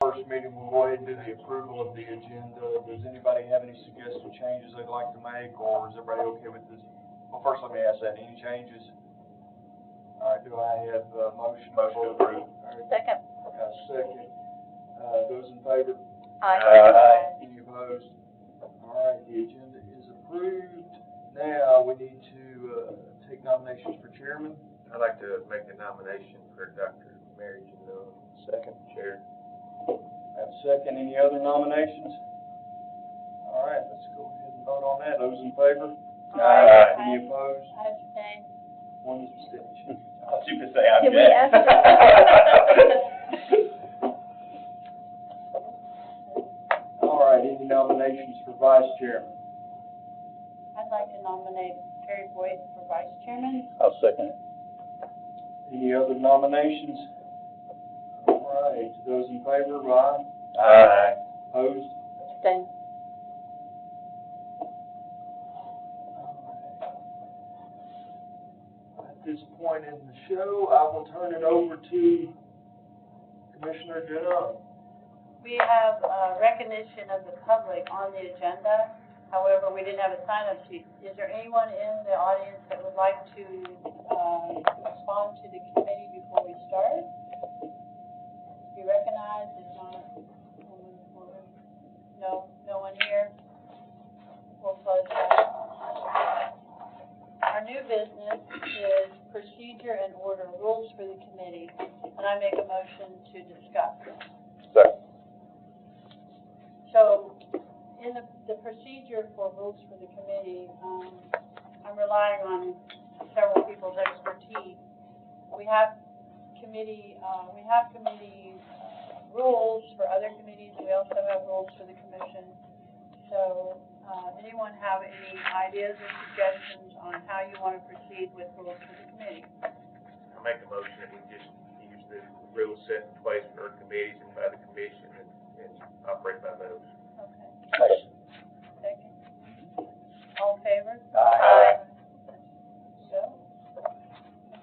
first meeting, we'll go ahead and do the approval of the agenda. Does anybody have any suggested changes they'd like to make, or is everybody okay with this? Well, first let me ask that, any changes? All right, do I have a motion? Motion to approve. All right. Second. Got a second. Those in favor? Aye. Any opposed? All right, the agenda is approved. Now, we need to take nominations for chairman. I'd like to make a nomination for Dr. Mary Janelle. Second. Chair. Have a second. Any other nominations? All right, let's go ahead and vote on that. Those in favor? Aye. Any opposed? I abstain. One abstention. I was going to say I'm Can we ask All right, any nominations for vice chairman? I'd like to nominate Terry Boyd for vice chairman. I'll second it. Any other nominations? All right, those in favor, aye. Aye. Opposed? Abstain. At this point in the show, I will turn it over to Commissioner Janelle. We have recognition of the public on the agenda. However, we didn't have a sign-up sheet. Is there anyone in the audience that would like to respond to the committee before we start? Be recognized, if not, we'll move forward. No one here. We'll close that. Our new business is procedure and order rules for the committee, and I make a motion to discuss. Second. So, in the procedure for rules for the committee, I'm relying on several people's expertise. We have committee rules for other committees, and we also have rules for the commission. So, anyone have any ideas or suggestions on how you want to proceed with rules for the committee? I make a motion that we just use the rules set in place for committees and by the commission and operate by those. Okay. Second. All in favor? Aye. So,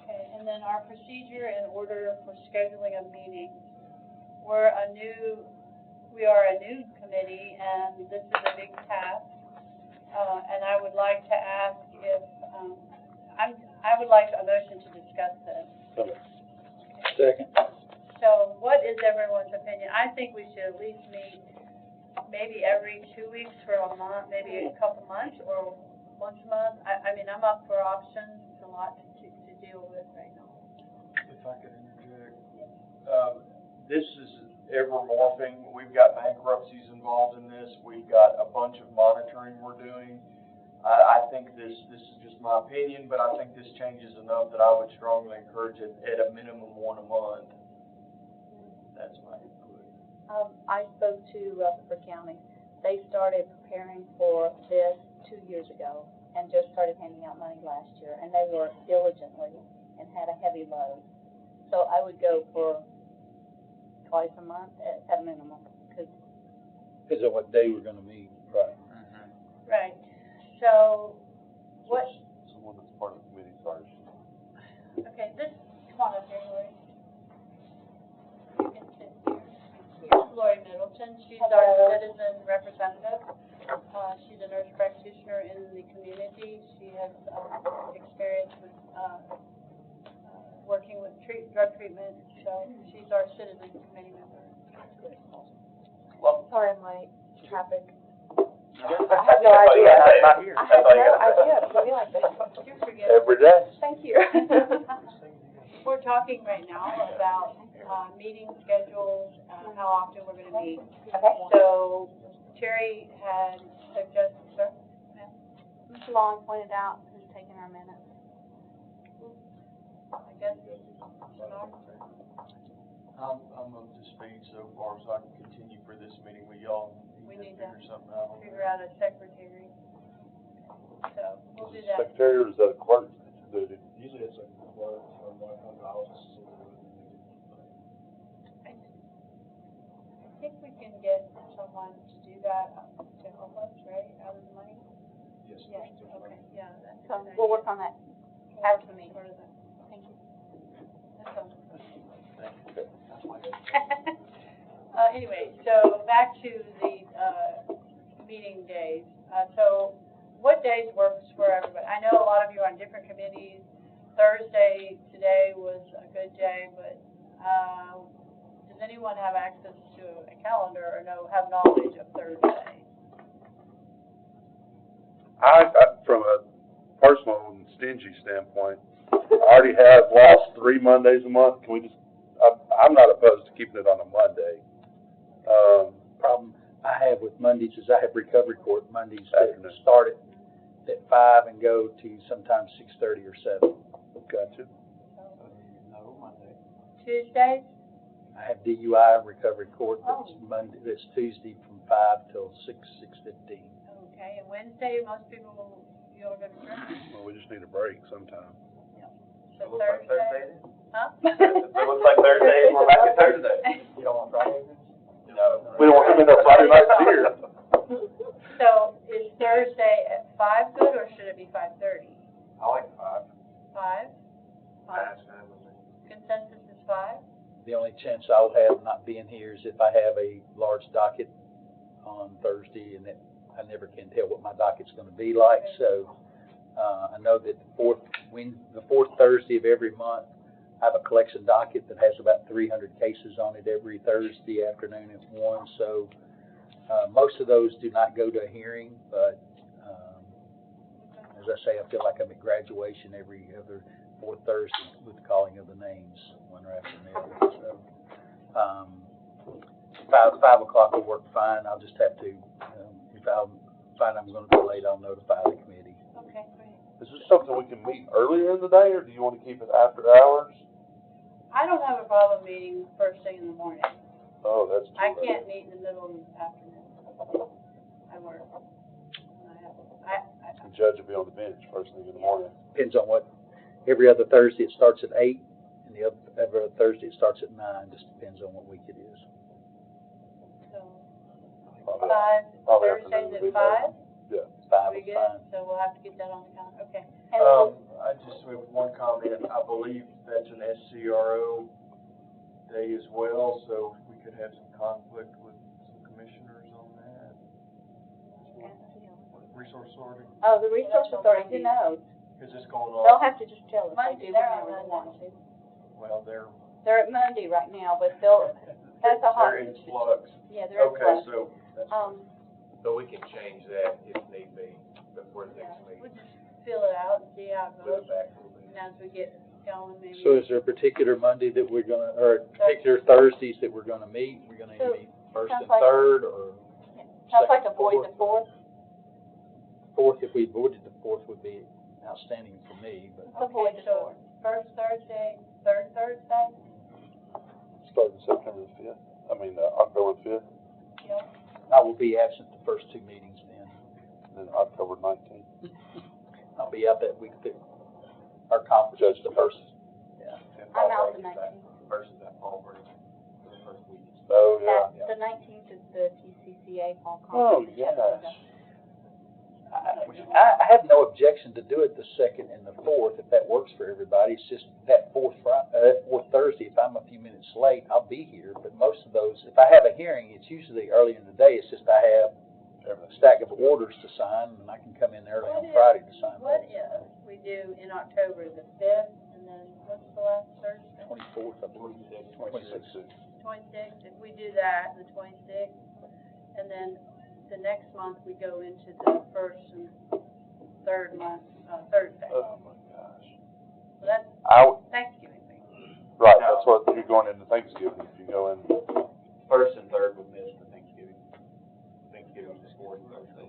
okay, and then our procedure and order for scheduling a meeting. We are a new committee, and this is a big task. And I would like to ask if, I would like a motion to discuss this. Second. So what is everyone's opinion? I think we should at least meet maybe every 2 weeks for a month, maybe a couple months, or once a month. I mean, I'm up for options. It's a lot to deal with right now. If I could interject, this is ever morphing. We've got bankruptcies involved in this. We've got a bunch of monitoring we're doing. I think this is just my opinion, but I think this changes enough that I would strongly encourage it at a minimum one a month. That's my input. I spoke to Rutherford County. They started preparing for this 2 years ago and just started handing out money last year, and they worked diligently and had a heavy load. So I would go for twice a month at a minimum. Because of what day we're going to meet. Right. Mm-hmm. Right. So, what? Someone that's part of the committee first. Okay, come on up here, Lori. You can sit here. Here's Lori Middleton. She's our citizen representative. She's a nurse practitioner in the community. She has experience with working with drug treatment, so she's our citizen committee member. Well, sorry, I'm late. Traffic. I have no idea. Not here. I had no idea it was going to be like this. You're forgetting. Every day. Thank you. We're talking right now about meeting schedules, how often we're going to meet. Okay. So Terry had suggested, sir? Mr. Long pointed out who's taking our minutes. I guess this is Sumner. I'm up to speed so far, so I can continue for this meeting with y'all. We need to figure something out. figure out a secretary. So we'll do that. Secretary or is that a clerk? Usually it's a clerk from one of the offices. I think we can get someone to do that to help us, right, out of the money? Yes. Yeah, okay, yeah. That's a So good we'll idea. work on that after the meeting. Part of that. Thank you. That sounds good. Anyway, so back to the, meeting days. So what days works for everybody? I know a lot of you are on different committees. Thursday today was a good day, but, does anyone have access to a calendar or have knowledge of Thursday? From a personal and stingy standpoint, I already have lost 3 Mondays a month. Can we just, I'm not opposed to keeping it on a Monday. Problem I have with Mondays is I have recovery court Mondays that start at 5 and go to sometimes 6:30 or 7. Gotcha. No, Monday. Tuesdays? I have DUI and recovery court that's Oh. Monday, that's Tuesday from 5 till 6:15. Okay, and Wednesday, most people, you're gonna drink? Well, we just need a break sometime. So Looks like Thursday? Huh? It looks like Thursday, we're back at Thursday. You don't want Friday? No. We don't want to come in there Friday night beer. So is Thursday at 5 good, or should it be 5:30? I like 5. 5? That's fine with me. Consensus is 5? The only chance I'll have not being here is if I have a large docket on Thursday and that I never can tell what my docket's gonna be like, so, I know that the fourth Thursday of every month, I have a collection docket that has about 300 cases on it every Thursday afternoon at 1, so, most of those do not go to a hearing, but, as I say, I feel like I'm at graduation every other fourth Thursday with the calling of the names, one after another, so, 5 o'clock will work fine. I'll just have to, if I find I'm gonna be late, I'll notify the committee. Okay, great. Is this something we can meet earlier in the day, or do you want to keep it after hours? I don't have a problem meeting first thing in the morning. Oh, that's too I late. can't meet in the middle of the afternoon. I work. The judge will be on the bench first thing in the morning. Depends on what, every other Thursday it starts at 8, and the every other Thursday it starts at 9, just depends on what week it is. So, Probably- 5, probably Thursdays afternoon would be at 5? Yeah. 5 We is good? fine. So we'll have to get that on the calendar, okay. I just have one comment. I believe that's an SCRO day as well, so we could have some conflict with some commissioners on that. Resource sorting, Oh, the resource authority, who knows? because it's going They'll on, have to just tell us Monday, they do they're on whenever they want to. well, they're, They're at Monday right now, but that's a hot. they're in flux. Yeah, they're in Okay, flux. so that's. So we can change that if need be before the next We'll meeting. just fill it out and see how it Move goes. it back a little bit. And as we get going, maybe. So is there a particular Monday that we're gonna, or particular Thursdays that we're gonna meet? We're gonna So, meet first sounds and like- third, or Sounds like second, avoid the 4th. fourth? If we avoided the fourth would be outstanding for me, but Avoid Okay, the so 4th. first Thursday, third Thursday? Starting September the 5th, October the 5th, Yeah. I will be absent the first 2 meetings then. and then October 19th. I'll be out that week that our conference is the first. Yeah. I'm out the 19th. Versus that fall break for the first week. Oh, yeah. The 19th is the TCCA fall Oh, conference. in Chattanooga. yes. I have no objection to do it the 2nd and the 4th, if that works for everybody. It's just that fourth Thursday, if I'm a few minutes late, I'll be here, but most of those, if I have a hearing, it's usually early in the day. It's just I have a stack of orders to sign, and I can come in early on Friday to sign What those. if we do in October, the 5th, and then what's the last Thursday? 24th, I believe. 26th. 26th, if we do that, the 26th, and then the next month we go into the first and third month, Thursday. Oh, my gosh. So that's Thanksgiving week. Right, that's what, you're going into Thanksgiving, if you go in. First and third would miss the Thanksgiving. Thanksgiving is 4th Thursday.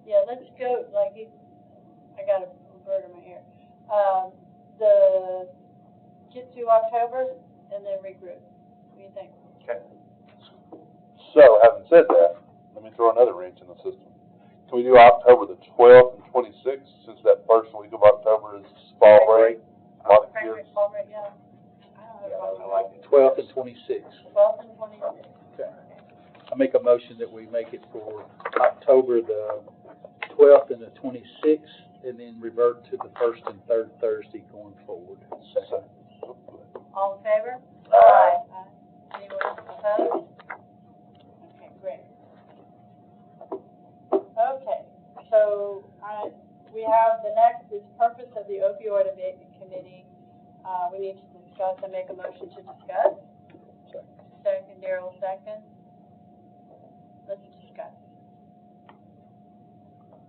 Yeah, let's go, I got a bird in my ear. Get to October and then regroup. What do you think? Okay. So, having said that, let me throw another wrench in the system. Can we do October the 12th and 26th, since that first week of October is fall break? A lot of Frankfurt, kids. Fall break, yeah. I don't have a problem. I like it. 12th and 26th. 12th and 26th. Okay. I make a motion that we make it for October the 12th and the 26th, and then revert to the first and third Thursday going forward. Second. All in favor? Aye. Anyone? Opposed? Okay, great. Okay, so, we have, the next is purpose of the opioid abatement committee. We need to discuss and make a motion to discuss. Second, Darrell, second. Let's discuss.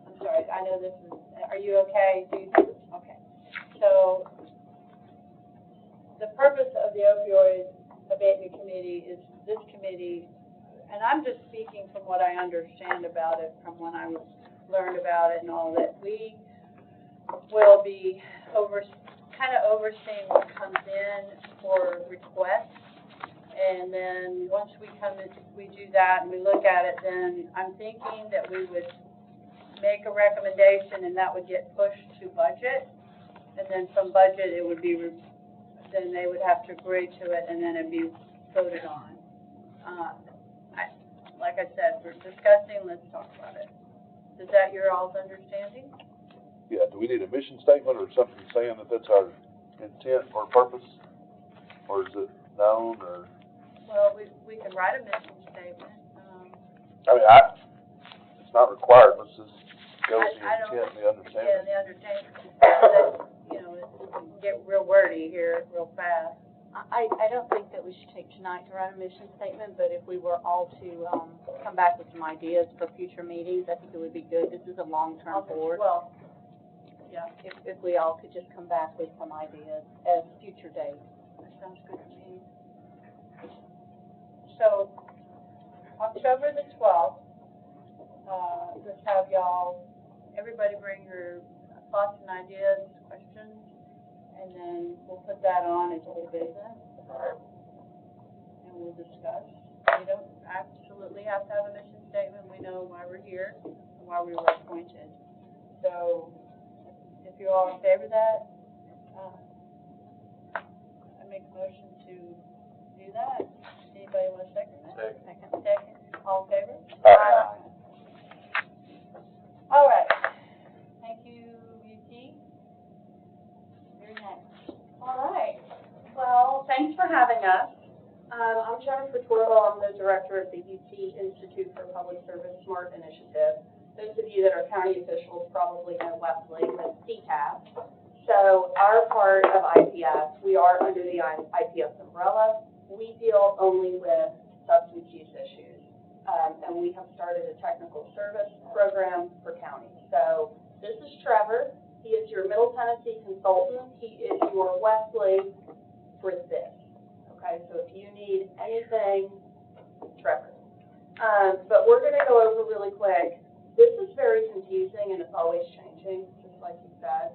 I'm sorry, I know this is, are you okay? Okay. So, the purpose of the opioid abatement committee is this committee, and I'm just speaking from what I understand about it, from when I learned about it and all that, we will be kind of overseeing what comes in for requests. And then once we do that and we look at it, then I'm thinking that we would make a recommendation and that would get pushed to budget. And then from budget, it would be, then they would have to agree to it and then it'd be voted on. Like I said, we're discussing, let's talk about it. Is that your all's understanding? Yeah, do we need a mission statement or something saying that that's our intent or purpose? Or is it known, or? Well, we can write a mission statement. I mean, it's not required, let's just go with the intent and the understanding. Yeah, the understanding, that, you know, it can get real wordy here real fast. I don't think that we should take tonight to write a mission statement, but if we were all to come back with some ideas for future meetings, I think it would be good. This is a long-term board. Well, yeah, If we all could just come back with some ideas as future dates. that sounds good to me. So, October the 12th, let's have y'all, everybody bring your thoughts and ideas, questions, and then we'll put that on as old business, and we'll discuss. We don't absolutely have to have a mission statement. We know why we're here and why we were appointed. So, if you all in favor of that, I make a motion to do that. Anybody want a second? Second. All in favor? Aye. All right. Thank you, UT. You're next. All right. Well, thanks for having us. I'm Jennifer Twirl. I'm the director of the UT Institute for Public Service SMART Initiative. Those of you that are county officials probably know Wesley, but CTAP. So our part of IPS, we are under the IPS umbrella. We deal only with substance use issues. And we have started a technical service program for counties. So this is Trevor. He is your Middle Tennessee consultant. He is your Wesley for this. Okay, so if you need anything, Trevor. But we're going to go over really quick. This is very confusing and it's always changing, just like you said.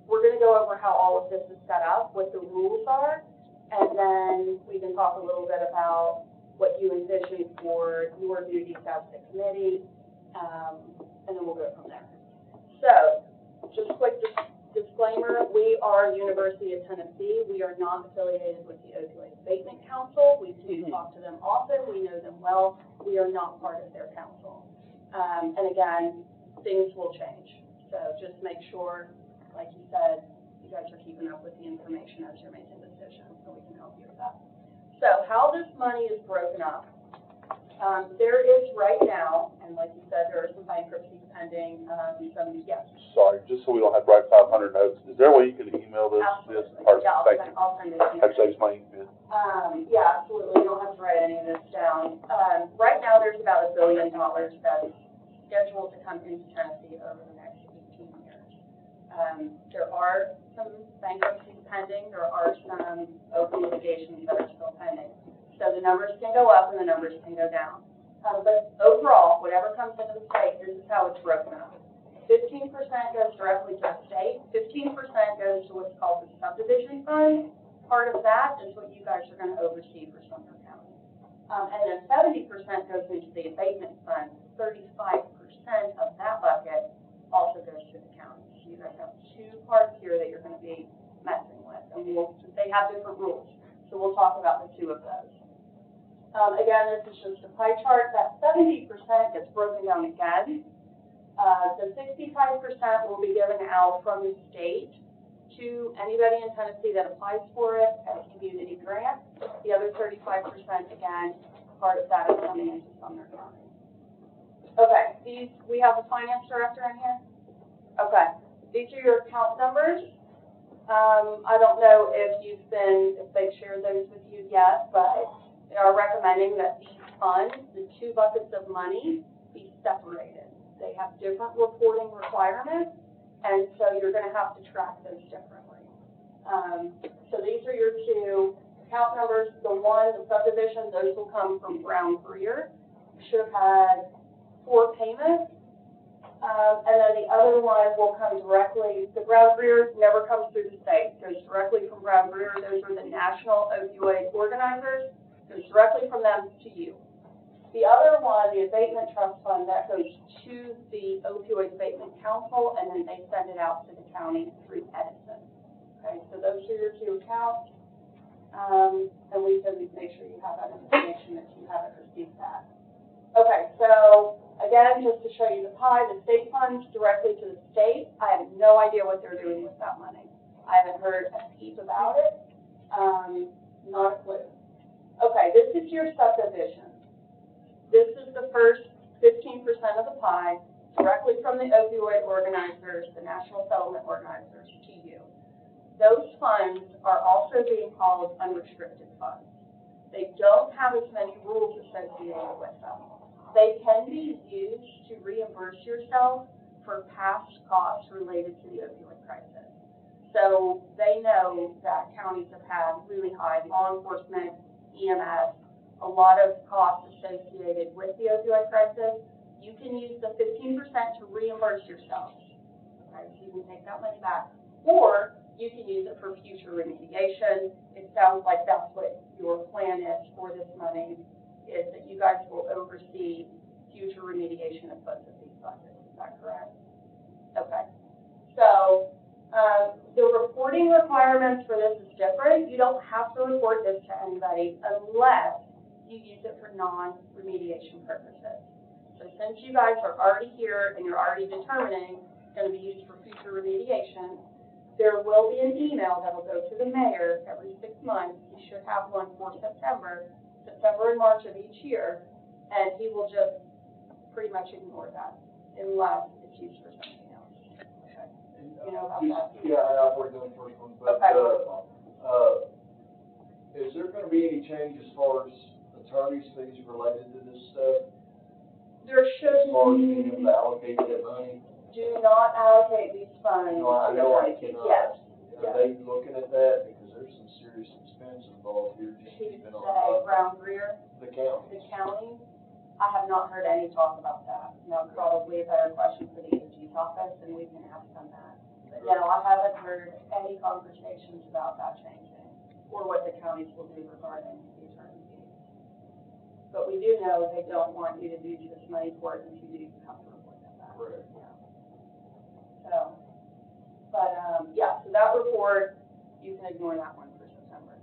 We're going to go over how all of this is set up, what the rules are, and then we can talk a little bit about what you envision for your duties as the committee, and then we'll go from there. So, just a quick disclaimer, we are University of Tennessee. We are not affiliated with the Opioid Abatement Council. We do talk to them often. We know them well. We are not part of their council. And again, things will change. So just make sure, like you said, you guys are keeping up with the information as you're making decisions, so we can help you with that. So how this money is broken up. There is right now, and like you said, there are some bankruptcies pending, yes. Sorry, just so we don't have to write 500 notes, is there a way you can email this? Absolutely. Or, Yeah, thank you. I'll send it to you. That saves my ink. Yeah, absolutely. You don't have to write any of this down. Right now, there's about $1 billion that's scheduled to come into Tennessee over the next 18 years. There are some bankruptcies pending. There are some open litigations that are still pending. So the numbers can go up and the numbers can go down. But overall, whatever comes into the state, this is how it's broken up. 15% goes directly to the state. 15% goes to what's called the subdivision fund. Part of that is what you guys are going to oversee for Sumner County. And then 70% goes into the abatement fund. 35% of that bucket also goes to the county. So you guys have two parts here that you're going to be messing with. And they have different rules. So we'll talk about the two of those. Again, this is just a pie chart. That 70% gets broken down again. The 65% will be given out from the state to anybody in Tennessee that applies for it as a community grant. The other 35%, again, part of that is coming into Sumner County. Okay, we have the finance director in here? Okay, these are your account numbers. I don't know if they've shared those with you yet, but they are recommending that these funds, the two buckets of money, be separated. They have different reporting requirements, and so you're going to have to track those differently. So these are your two account numbers. The subdivision, those will come from Brown Greer. You should have had 4 payments. And then the other one will come directly, the Brown Greer never comes through the state, goes directly from Brown Greer. Those are the national opioid organizers, goes directly from them to you. The other one, the Abatement Trust Fund, that goes to the Opioid Abatement Council, and then they send it out to the county through Edison. Okay, so those are your 2 accounts. And we said we'd make sure you have that information if you haven't received that. Okay, so again, just to show you the pie, the state funds directly to the state. I have no idea what they're doing with that money. I haven't heard a peep about it. Not a clue. Okay, this is your subdivision. This is the first 15% of the pie, directly from the opioid organizers, the national settlement organizers, to you. Those funds are also being called unrestricted funds. They don't have as many rules associated with them. They can be used to reimburse yourself for past costs related to the opioid crisis. So they know that counties have had really high law enforcement, EMS, a lot of costs associated with the opioid crisis. You can use the 15% to reimburse yourself. Okay, so you can take that money back. Or you can use it for future remediation. It sounds like that's what your plan is for this money, is that you guys will oversee future remediation of both of these buckets. Is that correct? Okay. So the reporting requirements for this is different. You don't have to report this to anybody unless you use it for non-remediation purposes. So since you guys are already here and you're already determining it's going to be used for future remediation, there will be an email that will go to the mayor every 6 months. You should have one for September and March of each year, and he will just pretty much ignore that unless it's used for something else. Okay. You know about that? Yeah, I've already done the first one, but, Okay. Is there gonna be any change as far as attorney's fees related to this stuff? There As should far as being able to allocate that money? do not allocate these funds. No, I know I cannot. Yes. Are they looking at that? Because there's some serious expense involved here just Who keeping say on Brown Greer, the county. the county? I have not heard any talk about that. That's probably a better question for the AG's office, and we can ask them that. But no, I haven't heard any conversations about that changing, or what the counties will do regarding the attorney fees. But we do know they don't want you to use this money for it, and if you do, you have to report that back. Correct. Yeah. So, but, yeah, so that report, you can ignore that one for September.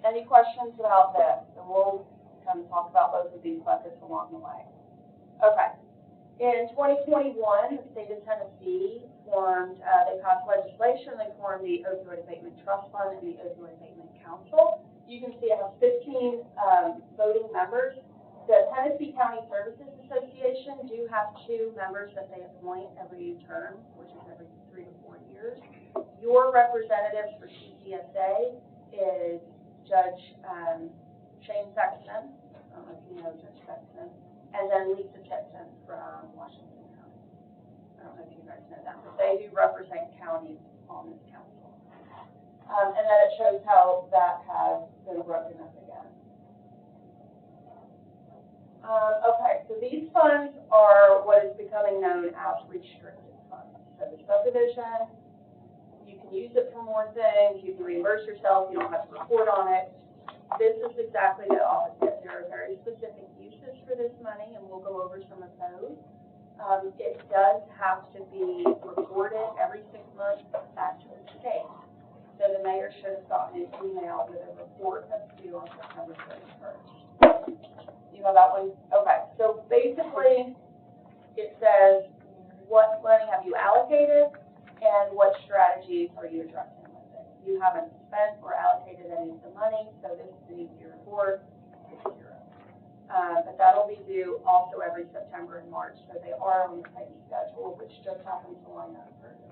Any questions about this? And we'll kind of talk about both of these buckets along the way. Okay. In 2021, the state of Tennessee formed, they passed legislation, they formed the Opioid Abatement Trust Fund and the Opioid Abatement Council. You can see it has 15 voting members. The Tennessee County Services Association do have 2 members that they appoint every term, which is every 3 to 4 years. Your representatives for TCSA is Judge Shane Sexton, I don't know if you know Judge Sexton, and then Lisa Tipton from Washington County. I don't know if you guys know that, but they do represent counties on this council. And then it shows how that has been broken up again. Okay, so these funds are what is becoming known as restricted funds. So the subdivision, you can use it for more things, you can reimburse yourself, you don't have to report on it. This is exactly the opposite. There are very specific uses for this money, and we'll go over some of those. It does have to be reported every 6 months back to the state. So the mayor should have gotten an email with a report that's due on September 31st. You know that one? Okay, so basically, it says, what money have you allocated, And what strategies are you addressing with it? You haven't spent or allocated any of the money, so this is an easy report, it's zero. But that'll be due also every September and March, so they are on the same schedule, which just happens to line up perfectly.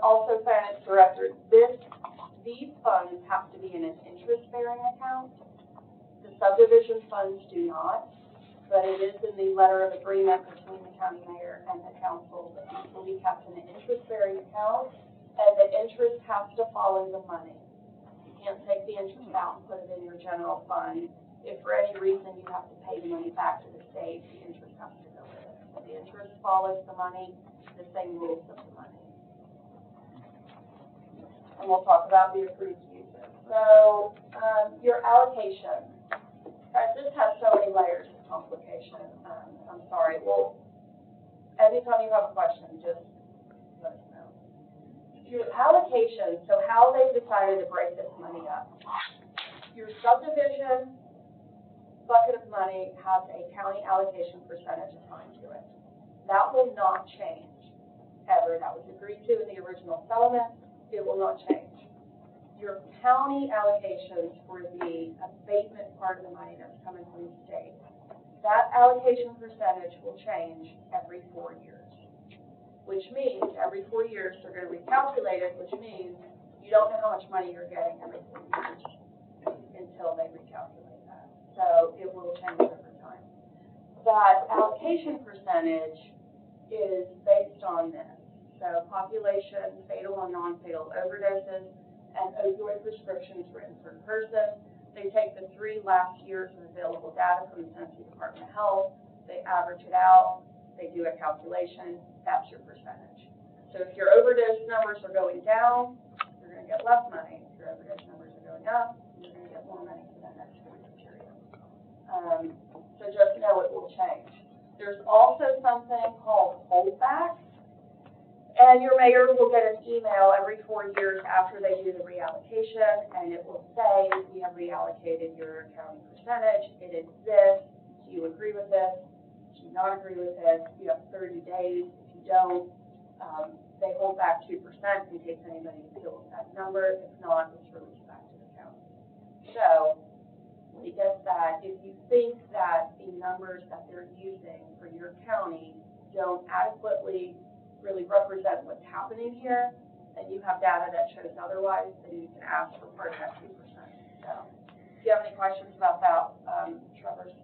Also, Finance Director, these funds have to be in an interest-bearing account. The subdivision funds do not, but it is in the letter of agreement between the county mayor and the council that these will be kept in an interest-bearing account, and the interest has to follow the money. You can't take the interest out and put it in your general fund. If for any reason you have to pay the money back to the state, the interest has to go with it. So the interest follows the money, the same rules of the money. And we'll talk about the approved uses. So, your allocation. Guys, this has so many layers of complication. I'm sorry. Well, anytime you have a question, just let us know. Your allocation, so how they've decided to break this money up. Your subdivision bucket of money has a county allocation percentage assigned to it. That will not change ever. That was agreed to in the original settlement. It will not change. Your county allocations for the abatement part of the money that's coming from the state, that allocation percentage will change every 4 years, which means every 4 years they're going to recalculate it, which means you don't know how much money you're getting every 4 years until they recalculate that. So it will change over time. That allocation percentage is based on this. So population, fatal and non-fatal overdoses, and opioid prescriptions written per person. They take the 3 last years of available data from the Tennessee Department of Health, they average it out, they do a calculation, that's your percentage. So if your overdose numbers are going down, you're going to get less money. If your overdose numbers are going up, you're going to get more money for that next 4-year period. So just know it will change. There's also something called holdback. And your mayor will get an email every 4 years after they do the reallocation, and it will say, we have reallocated your county percentage, it is this, do you agree with this, do you not agree with this, you have 30 days, if you don't, they hold back 2% in case anybody appeals that number, if not, it's released back to the county. So, because that, if you think that the numbers that they're using for your county don't adequately really represent what's happening here, and you have data that shows otherwise, then you can ask for part of that 2%. So, if you have any questions about that, Trevor's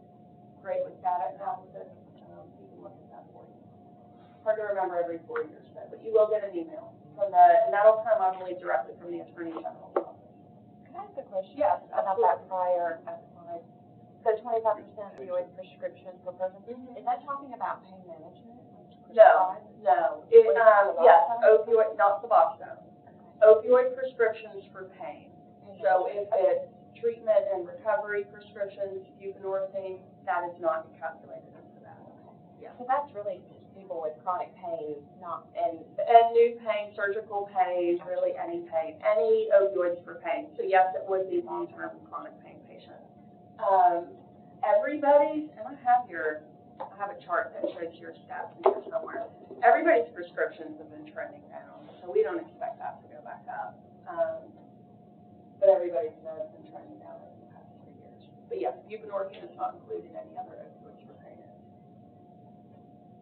great with data analysis. He can look at that for you. Hard to remember every 4 years, but you will get an email from the, and that'll come, I believe, directly from the Attorney General's office. Can I ask a question? Yes, About that prior slide. So 25% opioid prescription per person, is that talking about pain management? No. Yes, opioid, not Suboxone. Opioid prescriptions for pain. So if it's treatment and recovery prescriptions, buprenorphine, that is not calculated into that. Yeah. So that's really people with chronic pain, and new pain, surgical pain, really any pain, any opioids for pain. So yes, it would be long-term chronic pain patients. Everybody's, and I have a chart that shows your stats in here somewhere. Everybody's prescriptions have been trending down, so we don't expect that to go back up. But everybody's has been trending down over the past 3 years. But yes, buprenorphine is not included in any other opioids for pain.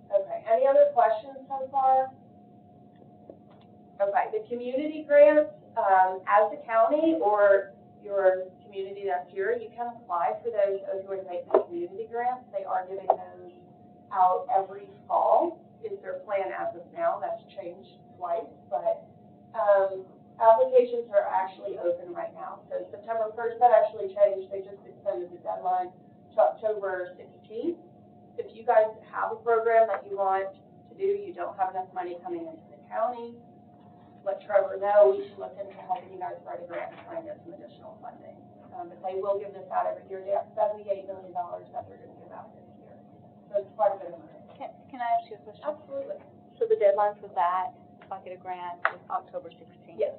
Okay, any other questions so far? Okay, the community grants, as a county or your community that's here, you can apply for those opioid abatement community grants. They are giving those out every fall, is their plan as of now. That's changed twice, but applications are actually open right now. So September 1st, that actually changed. They just extended the deadline to October 16th. If you guys have a program that you want to do, you don't have enough money coming into the county, let Trevor know. We can look into helping you guys write a grant and try and get some additional funding. But they will give this out every year. They have $78 million that they're going to give out this year. So it's quite a bit of money. Can I ask you a question? Absolutely. So the deadline for that bucket of grant is October 16th? Yes.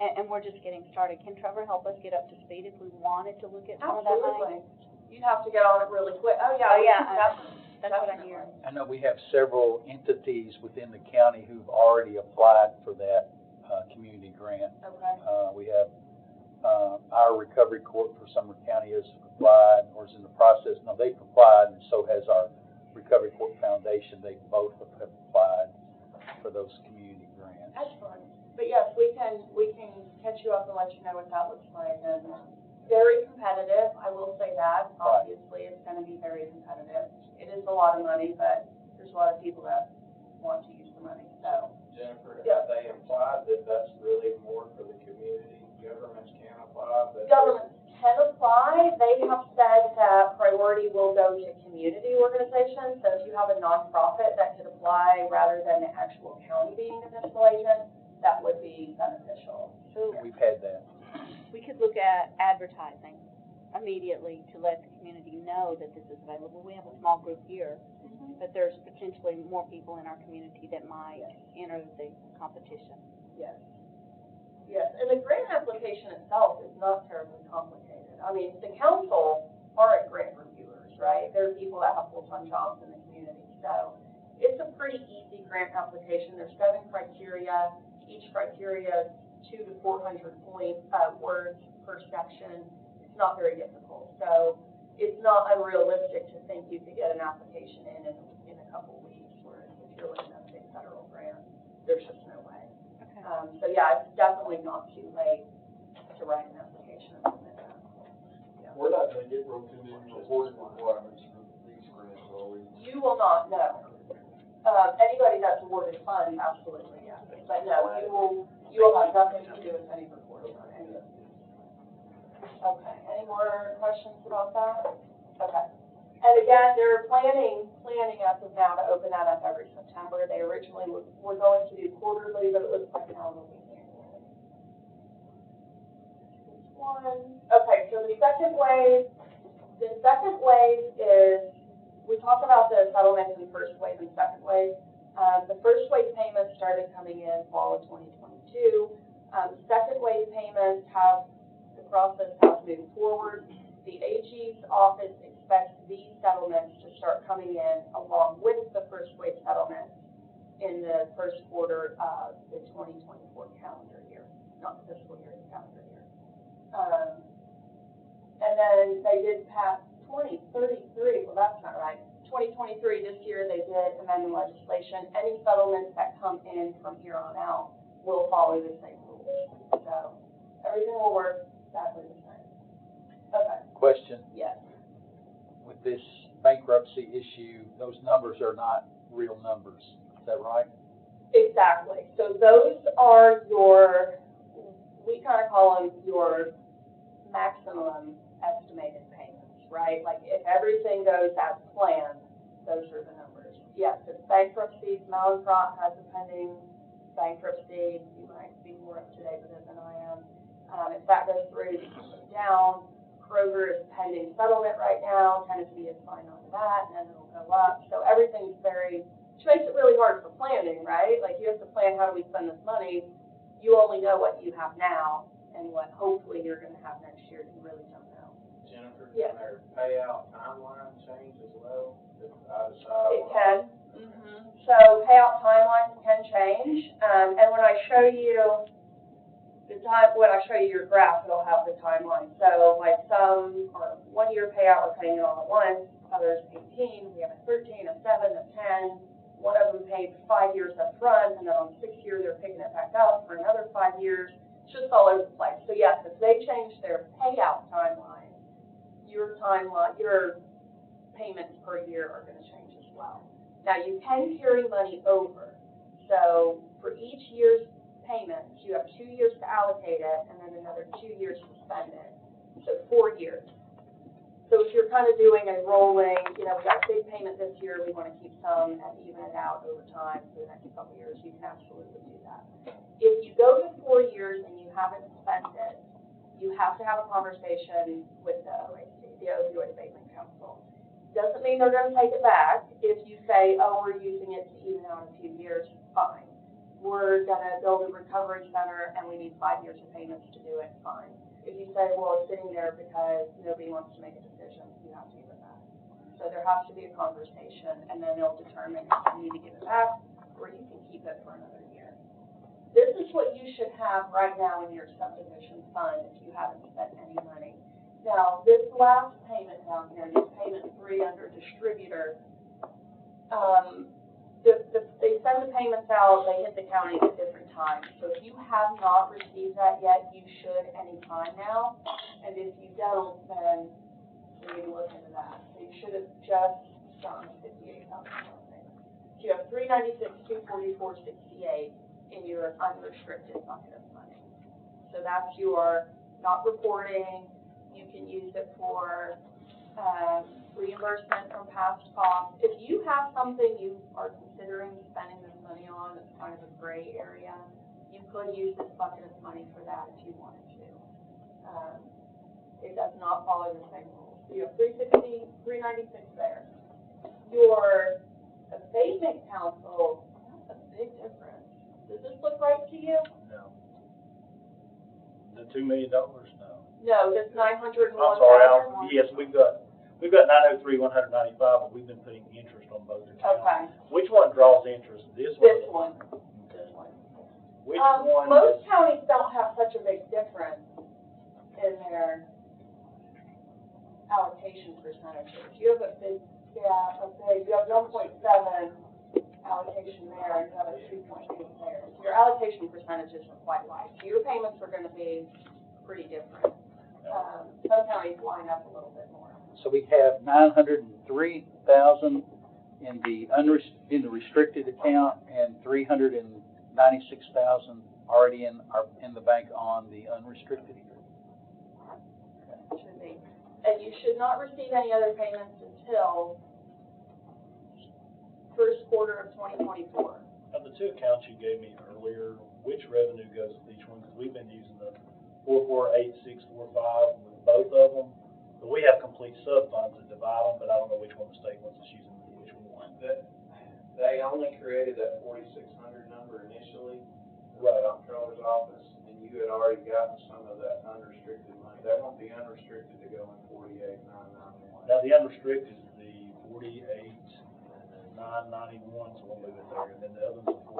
And we're just getting started. Can Trevor help us get up to speed if we wanted to look at some of that money? Absolutely. You'd have to get on it really quick. Oh, yeah. Oh, yeah. That's what I hear. I know we have several entities within the county who've already applied for that, community grant. Okay. We have, our recovery court for Sumner County has applied, or is in the process. No, they've applied, and so has our Recovery Court Foundation. They both have applied for those community grants. Excellent. But yes, we can catch you up and let you know what that looks like. And very competitive, I will say that. Obviously, it's going to be very competitive. It is a lot of money, but there's a lot of people that want to use the money. So, Jennifer, Yeah. have they implied that that's really more for the community? Governments can apply, but. governments can apply. They have said that priority will go to community organizations. So if you have a nonprofit that could apply rather than the actual county being the fiscal agent, that would be beneficial. So We've had that. we could look at advertising immediately to let the community know that this is available. We have a small group here, but there's potentially more people in our community that might enter the competition. Yes. Yes, and the grant application itself is not terribly complicated. I mean, the council aren't grant reviewers, right? They're people that have full-time jobs in the community. So it's a pretty easy grant application. There's 7 criteria. Each criteria is 200 to 400 words per section. It's not very difficult. So it's not unrealistic to think you could get an application in a couple weeks, whereas if you're looking at a big federal grant, there's just no way. Okay. So yeah, it's definitely not too late to write an application and submit that. We're not gonna get real too many reporting requirements for these grants, are we? You will not know. Anybody that's awarded funds, absolutely, yes. But no, you will have nothing to do with any reporting on any of these. Okay, any more questions about that? Okay. And again, they're planning as of now to open that up every September. They originally were going to do quarterly, but it looks like now it'll be annually. Okay, so the second wave is, we talked about the settlement in the first wave and second wave. The first wave payments started coming in fall of 2022. Second wave payments the process has moved forward. The AG's office expects these settlements to start coming in along with the first wave settlements in the first quarter of the 2024 calendar year, not the fiscal year, the calendar year. And then they did pass 2033, well, that's not right. 2023, this year, they did amend the legislation. Any settlements that come in from here on out will follow the same rules. So everything will work exactly the same. Okay. Question, Yes. with this bankruptcy issue, those numbers are not real numbers, is that right? Exactly. So those are we kind of call them your maximum estimated payments, right? Like if everything goes as planned, those are the numbers. Yes, it's bankruptcy. Mallinckrodt has a pending bankruptcy. You might be more up to date with it than I am. If that goes through, it's going down. Kroger is pending settlement right now. Tennessee is fine on that, and then it'll go up. So everything's which makes it really hard for planning, right? Like you have to plan, how do we spend this money? You only know what you have now and what hopefully you're going to have next year. You really don't know. Jennifer, Yeah. can their payout timeline change as well? If I decide. It can. So payout timelines can change. And when I show you your graph, it'll have the timeline. So like some are 1 year payout, we're paying it all at once. Others 18. We have a 13, a 7, a 10. One of them paid 5 years up front, and then on 6th year they're picking it back up for another 5 years. It's just all over the place. So yes, if they change their payout timeline, your payments per year are going to change as well. Now you can carry money over. So for each year's payments, you have 2 years to allocate it, and then another 2 years to spend it. So 4 years. So if you're kind of doing a rolling, we got a big payment this year, we want to keep some and even it out over time for the next couple of years, you can absolutely do that. If you go to 4 years and you haven't spent it, you have to have a conversation with the OAC, the Opioid Abatement Council. Doesn't mean they're going to take it back. If you say, oh, we're using it to even out a few years, fine. We're going to build a recovery center and we need 5 years of payments to do it, fine. If you say, well, it's sitting there because nobody wants to make a decision, you have to give it back. So there has to be a conversation, and then they'll determine if you need to give it back, or you can keep it for another year. This is what you should have right now in your subdivision fund if you haven't spent any money. Now, this last payment down here, this payment 3 under distributor, they send the payments out, they hit the county at different times. So if you have not received that yet, you should any time now. And if you don't, then we need to look into that. So you should have just done 58,000 something. So you have 396, 244, 68 in your unrestricted bucket of money. So that's your not reporting. You can use it for reimbursement from past costs. If you have something you are considering spending this money on that's kind of a gray area, you could use this bucket of money for that if you wanted to. It does not follow the same rules. So you have 360, 396 there. Your abatement council, that's a big difference. Does this look right to you? No. The $2 million? No. No, just 901,000. I'm sorry, yes, we've got 903, 195, but we've been putting interest on both accounts. Okay. Which one draws interest? This one? This one. Which one? Most counties don't have such a big difference in their allocation percentages. You have a big, you have 1.7 allocation there, and you have a 2.8 there. So your allocation percentages are quite wide. So your payments are going to be pretty different. Some counties line up a little bit more. So we have 903,000 in the restricted account and 396,000 already in the bank on the unrestricted. Should be. And you should not receive any other payments until first quarter of 2024. Of the two accounts you gave me earlier, which revenue goes with each one? Because we've been using the 448645 with both of them. But we have complete sub-funds that divide them, but I don't know which one the state wants us using which one. They only created that 4600 number initially, Right. the comptroller's office, and you had already gotten some of that unrestricted money. That won't be unrestricted to go in 48,991. Now, the unrestricted is the 48,991, so we'll move it there. And then the other one's the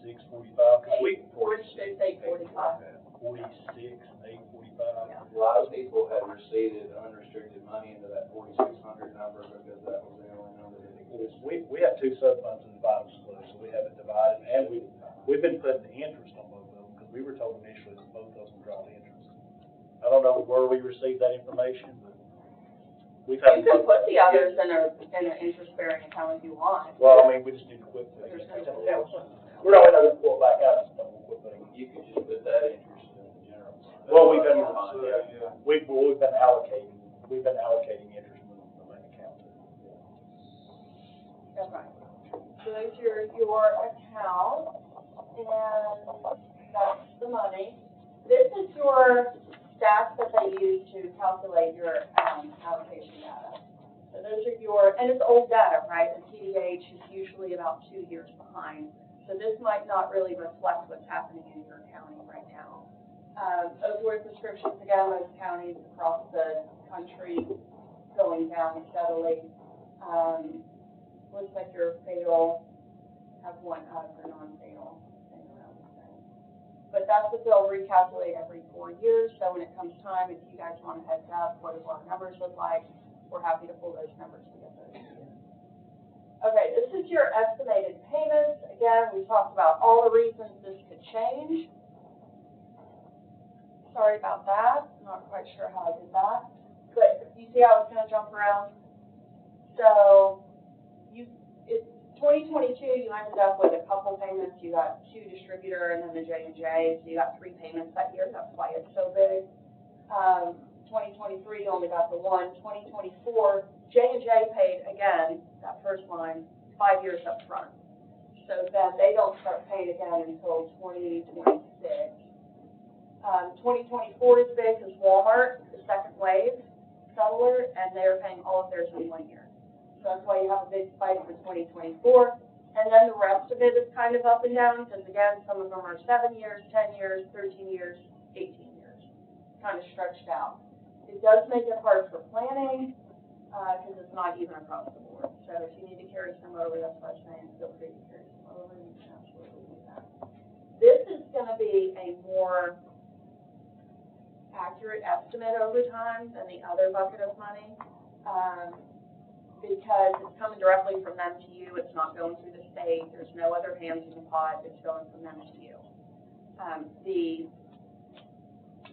48,645. Because we 46,845. 46,845. Yeah. A lot of people had received unrestricted money into that 4600 number because that was the only number that existed. We have two sub-funds in the bottom split, so we have it divided, and we've been putting the interest on both of them, because we were told initially that both of them draw the interest. I don't know where we received that information, but we've had. You can put the others in an interest-bearing account if you want. Well, I mean, we just need to quit putting it. We're not gonna pull it back out, so we'll quit putting it. You could just put that interest in the general fund. Well, we've been allocating interest in the main account. Okay. So those are your accounts, and that's the money. This is your stats that they use to calculate your allocation data. So those are and it's old data, right? The TDH is usually about 2 years behind. So this might not really reflect what's happening in your county right now. Opioid prescriptions, again, most counties across the country going down steadily. Looks like your fatal have one out of your non-fatal thing around the same. But that's what they'll recalculate every 4 years. So when it comes time, if you guys want to heads up, what do our numbers look like, we're happy to pull those numbers to get those to you. Okay, this is your estimated payments. Again, we talked about all the reasons this could change. Sorry about that. I'm not quite sure how I did that. But you see how it's going to jump around? So, 2022, you ended up with a couple payments. You got 2 distributor and then the J&J. So you got 3 payments that year. That's why it's so big. 2023, you only got the 1. 2024, J&J paid again, that first line, 5 years up front. So then they don't start paying again until 2026. 2024 is big because Walmart, the second wave settler, and they're paying all of theirs in 1 year. So that's why you have a big spike for 2024. And then the rest of it is kind of up and down because, again, some of them are 7 years, 10 years, 13 years, 18 years, kind of stretched out. It does make it hard for planning. because it's not even across the board. So if you need to carry some over, that's what I'm saying, feel free to carry some over, you can absolutely do that. This is gonna be a more accurate estimate over time than the other bucket of money, because it's coming directly from them to you, it's not going through the state, there's no other hands in the pot, it's going from them to you.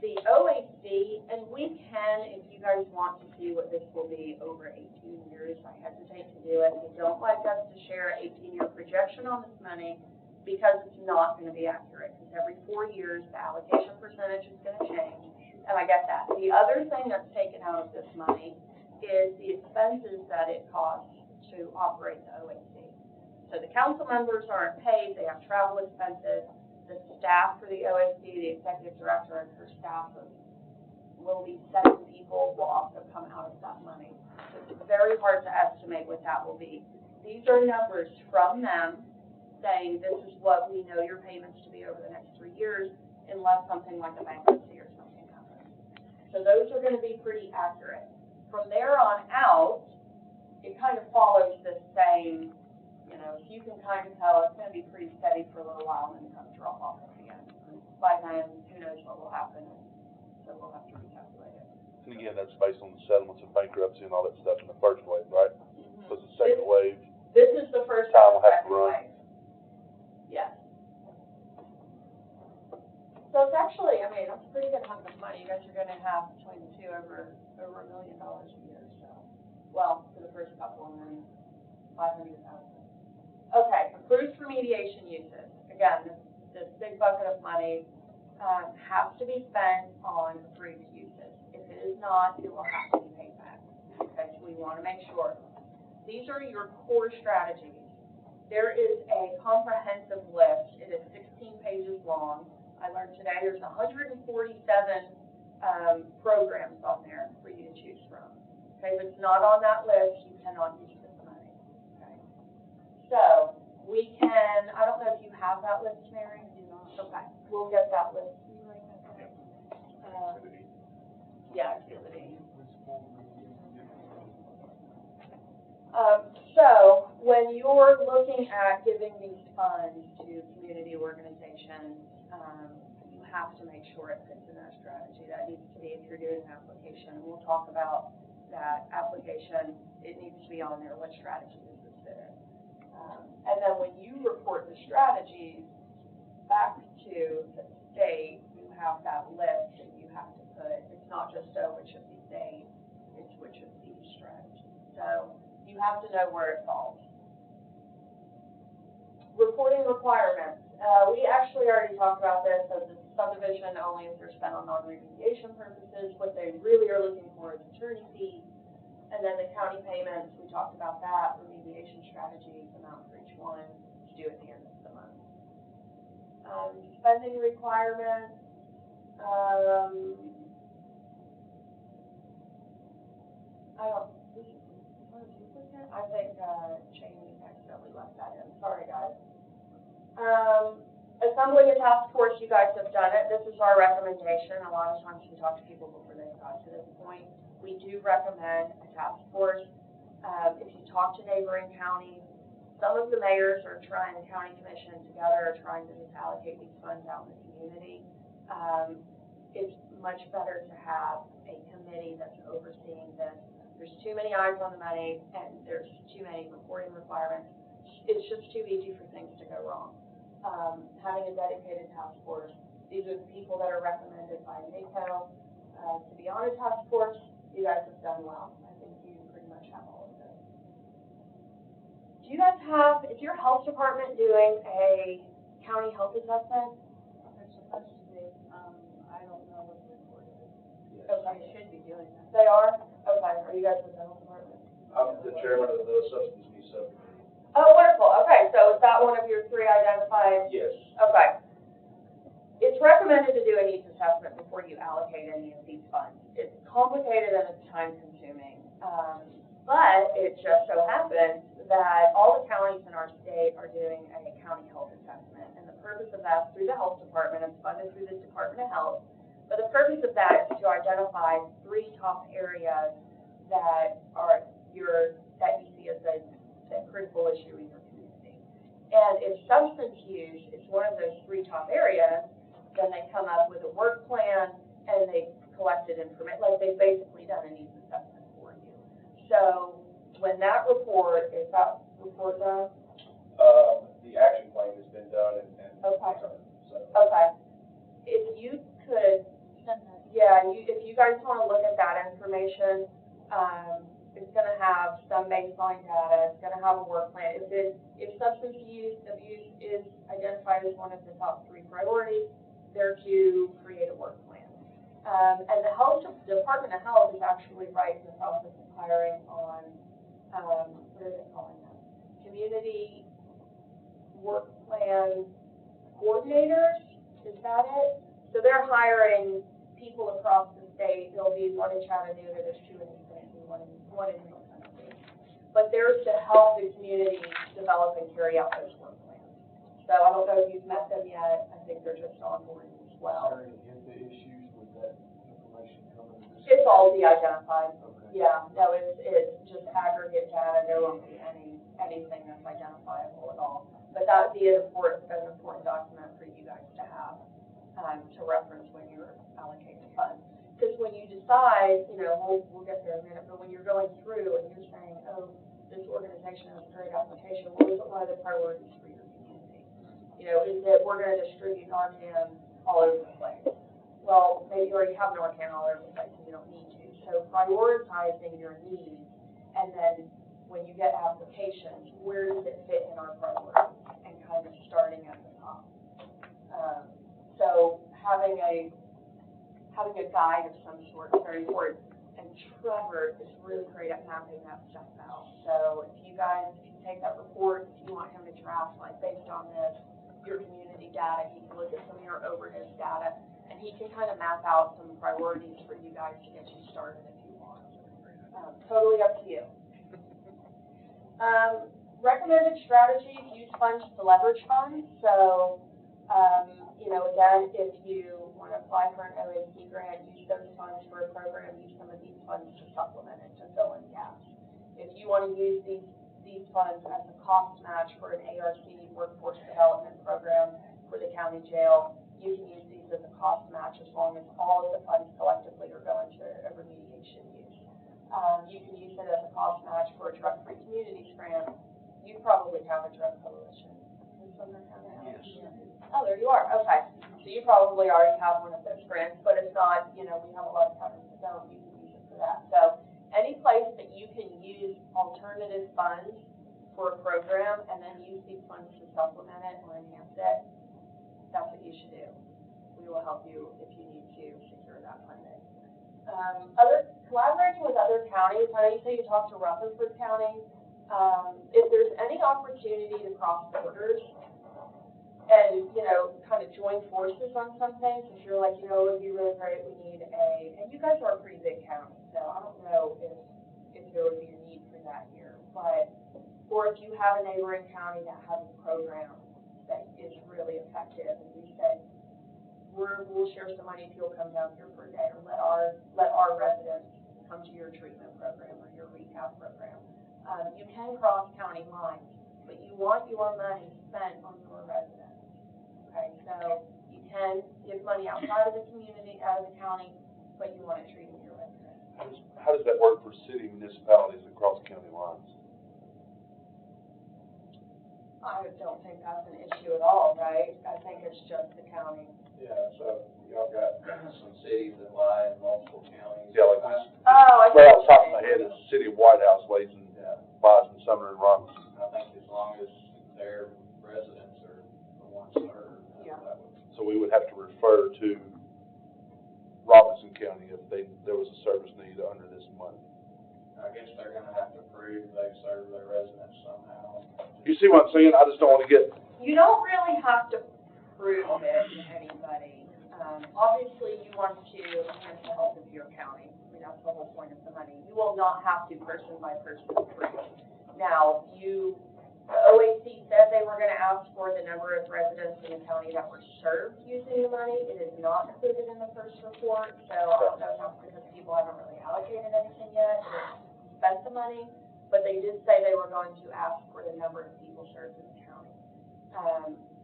The OAC, and we can, if you guys want to see what this will be over 18 years, I hesitate to do it. They don't like us to share an 18-year projection on this money because it's not going to be accurate, because every 4 years, the allocation percentage is going to change, and I get that. The other thing that's taken out of this money is the expenses that it costs to operate the OAC. So the council members aren't paid, they have travel expenses. The staff for the OAC, the executive director and her staff will be 7 people, will also come out of that money. So it's very hard to estimate what that will be. These are numbers from them saying this is what we know your payments to be over the next 3 years, unless something like a bankruptcy or something happens. So those are going to be pretty accurate. From there on out, it kind of follows the same. You know, you can kind of tell it's going to be pretty steady for a little while and then kind of drop off at the end. By then, who knows what will happen, so we'll have to recalculate it. And again, that's based on the settlements and bankruptcy and all that stuff in the first wave, right? Because the second wave, this is the first time will have to second run. wave. Yes. So it's actually, I mean, it's a pretty good hunk of money. You guys are going to have between the two over $1 million a year. So, well, for the first couple, and then 500,000. Okay, approved remediation uses. Again, this big bucket of money has to be spent on approved uses. If it is not, it will have to be paid back. Okay, so we want to make sure. These are your core strategies. There is a comprehensive list. It is 16 pages long. I learned today there's 147 programs on there for you to choose from. Okay, if it's not on that list, you cannot use this money. Okay. So we can, I don't know if you have that list, Mary. Okay, we'll get that list. Yeah, activity. So when you're looking at giving these funds to community organizations, you have to make sure it fits in their strategy. That needs to be, if you're doing an application, we'll talk about that application. It needs to be on there. What strategy does this fit in? And then when you report the strategies back to the state, you have that list and you have to put, it's not just, oh, it should be state, it's which of these strategies. So you have to know where it falls. Reporting requirements. We actually already talked about this as a subdivision only if they're spent on non-remediation purposes. What they really are looking for is attorney fees. And then the county payments, we talked about that, remediation strategies, amount for each one to do at the end of the month. Spending requirements. I think Cheney accidentally left that in. Sorry, guys. Assembling a task force, you guys have done it. This is our recommendation. A lot of times we talk to people before they got to this point. We do recommend a task force. If you talk to neighboring counties, some of the mayors are trying, the county commission together are trying to just allocate these funds out in the community. It's much better to have a committee that's overseeing this. There's too many eyes on the money, and there's too many reporting requirements. It's just too easy for things to go wrong. Having a dedicated task force, these are the people that are recommended by NACO to be on a task force. You guys have done well. I think you pretty much have all of this. Do you guys have, is your health department doing a county health assessment? They're supposed to be, I don't know what the report is. Okay. They should be doing that. They are? Okay. Are you guys with the health department? I'm the chairman of the substance use subcommittee. Oh, wonderful. Okay, so is that one of your 3 identified? Yes. Okay. It's recommended to do a needs assessment before you allocate any of these funds. It's complicated and it's time consuming. But it just so happens that all the counties in our state are doing a county health assessment. And the purpose of that is through the health department, it's funded through the Department of Health. But the purpose of that is to identify 3 top areas that are that you see as a critical issue in your community. And if substance use is one of those three top areas, then they come up with a work plan and they collected information, like they've basically done a needs assessment for you. So when that report, is that report done? The action plan has been done and Okay. so. Okay. If you could, if you guys want to look at that information, it's going to have some baseline data. It's going to have a work plan. If substance abuse is identified as one of the top three priorities, they're to create a work plan. And the Department of Health is actually right in the process of hiring on, what are they calling them? Community work plan coordinators, is that it? So they're hiring people across the state. There'll be one in Chattanooga, there's two in East Tennessee, one in Middle Tennessee. But they're to help the community develop and carry out those work plans. So I don't know if you've met them yet. I think they're just on board as well. Is there any HIPAA issues with that information coming to this? It's all de-identified. Okay. Yeah, no, it's just aggregate data. There won't be anything that's identifiable at all. But that would be an important document for you guys to have, to reference when you're allocating funds. Because when you decide, we'll get there in a minute, but when you're going through and you're saying, oh, this organization has a great application, what is one of the priorities for your community? Is that we're going to distribute Narcan all over the place? Well, maybe you already have Narcan all over the place and you don't need to. So prioritizing your needs, and then when you get applications, where does it fit in our priorities, and kind of starting at the top. So having a guide of some sort is very important. And Trevor is really great at mapping that stuff out. So if you guys can take that report, if you want him to draft, like based on this, your community data, he can look at some of your overdose data, and he can kind of map out some priorities for you guys to get you started if you want. Totally up to you. Recommended strategies: use funds to leverage funds. So, again, if you want to apply for an OAC grant, use those funds for a program. Use some of these funds to supplement it, to fill in gaps. If you want to use these funds as a cost match for an ARC workforce development program for the county jail, you can use these as a cost match as long as all of the funds collectively are going to a remediation use. You can use it as a cost match for a drug-free communities grant. You probably have a drug coalition in Sumner County. Yes. Oh, there you are. Okay. So you probably already have one of those grants, but if not, we have a lot of counties that don't. You can use it for that. So any place that you can use alternative funds for a program and then use these funds to supplement it or enhance it, that's what you should do. We will help you if you need to secure that funding. Collaborating with other counties. I know you say you talked to Rutherford County. If there's any opportunity to cross borders and, kind of join forces on something, because you're like, it would be really great, we need and you guys are a pretty big county, so I don't know if there would be a need for that here, or if you have a neighboring county that has a program that is really effective, and we said, we'll share some money if you'll come down here for a day, or let our residents come to your treatment program or your rehab program. You can cross county lines, but you want your money spent on your residents. Okay, so you can give money outside of the community, out of the county, but you want to treat your residents. How does that work for city municipalities across county lines? I don't think that's an issue at all, right? I think it's just the county. Yeah, so y'all got some cities that lie in multiple counties. Yeah, like this. Oh, I Right off the see. top of my head is the city of White House, Layton, Boston, Sumner, and Robinson. I think as long as their residents are the ones served, Yeah. that would. So we would have to refer to Robinson County if there was a service need under this money. I guess they're gonna have to prove they serve their residents somehow. You see what I'm saying? I just don't want to get. You don't really have to prove it to anybody. Obviously, you want to enhance the health of your county. I mean, that's the whole point of the money. You will not have to person by person prove. Now, the OAC said they were going to ask for the number of residents in the county that were served using the money. It is not included in the first report, so I don't know if that's because people haven't really allocated anything yet or spent the money. but they did say they were going to ask for the number of people served in the county.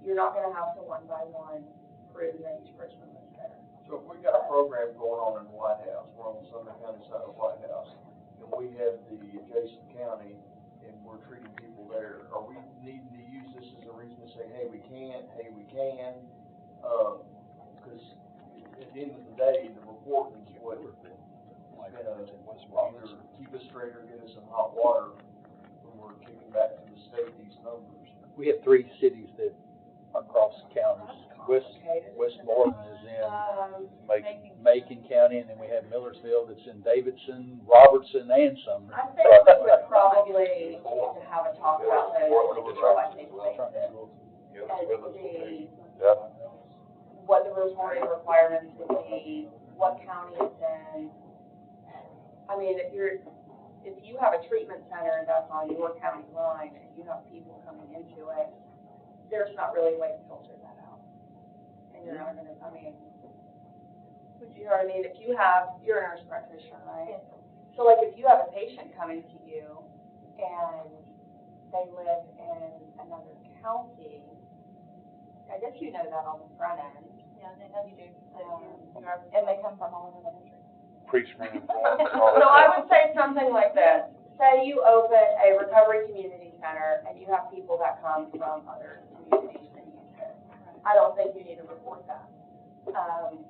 You're not gonna have to one by one prove that each person lives there. So if we got a program going on in the White House, we're on the Sumner County side of the White House, and we have the adjacent county, and we're treating people there, are we needing to use this as a reason to say, hey, we can't, hey, we can? Because at the end of the day, the reporting is what is gonna either keep us straight or get us in hot water when we're kicking back to the state these numbers. We have 3 cities that are across the counties. Westmoreland is in Macon County, and then we have Millersville that's in Davidson, Robertson, and Sumner. I think we would probably need to have a talk about those on a case-by-case basis. And see what the reporting requirements would be, what county it's in. I mean, if you have a treatment center that's on your county line and you have people coming into it, there's not really a way to filter that out. And you're not gonna, I mean, you know what I mean? If you have, you're a nurse practitioner, right? So like if you have a patient coming to you and they live in another county, I guess you know that on the front end. Yeah, you do. And they come from all over the country. Pre-screening forms and all So that. I would say something like this. Say you open a recovery community center and you have people that come from other communities and use it. I don't think you need to report that.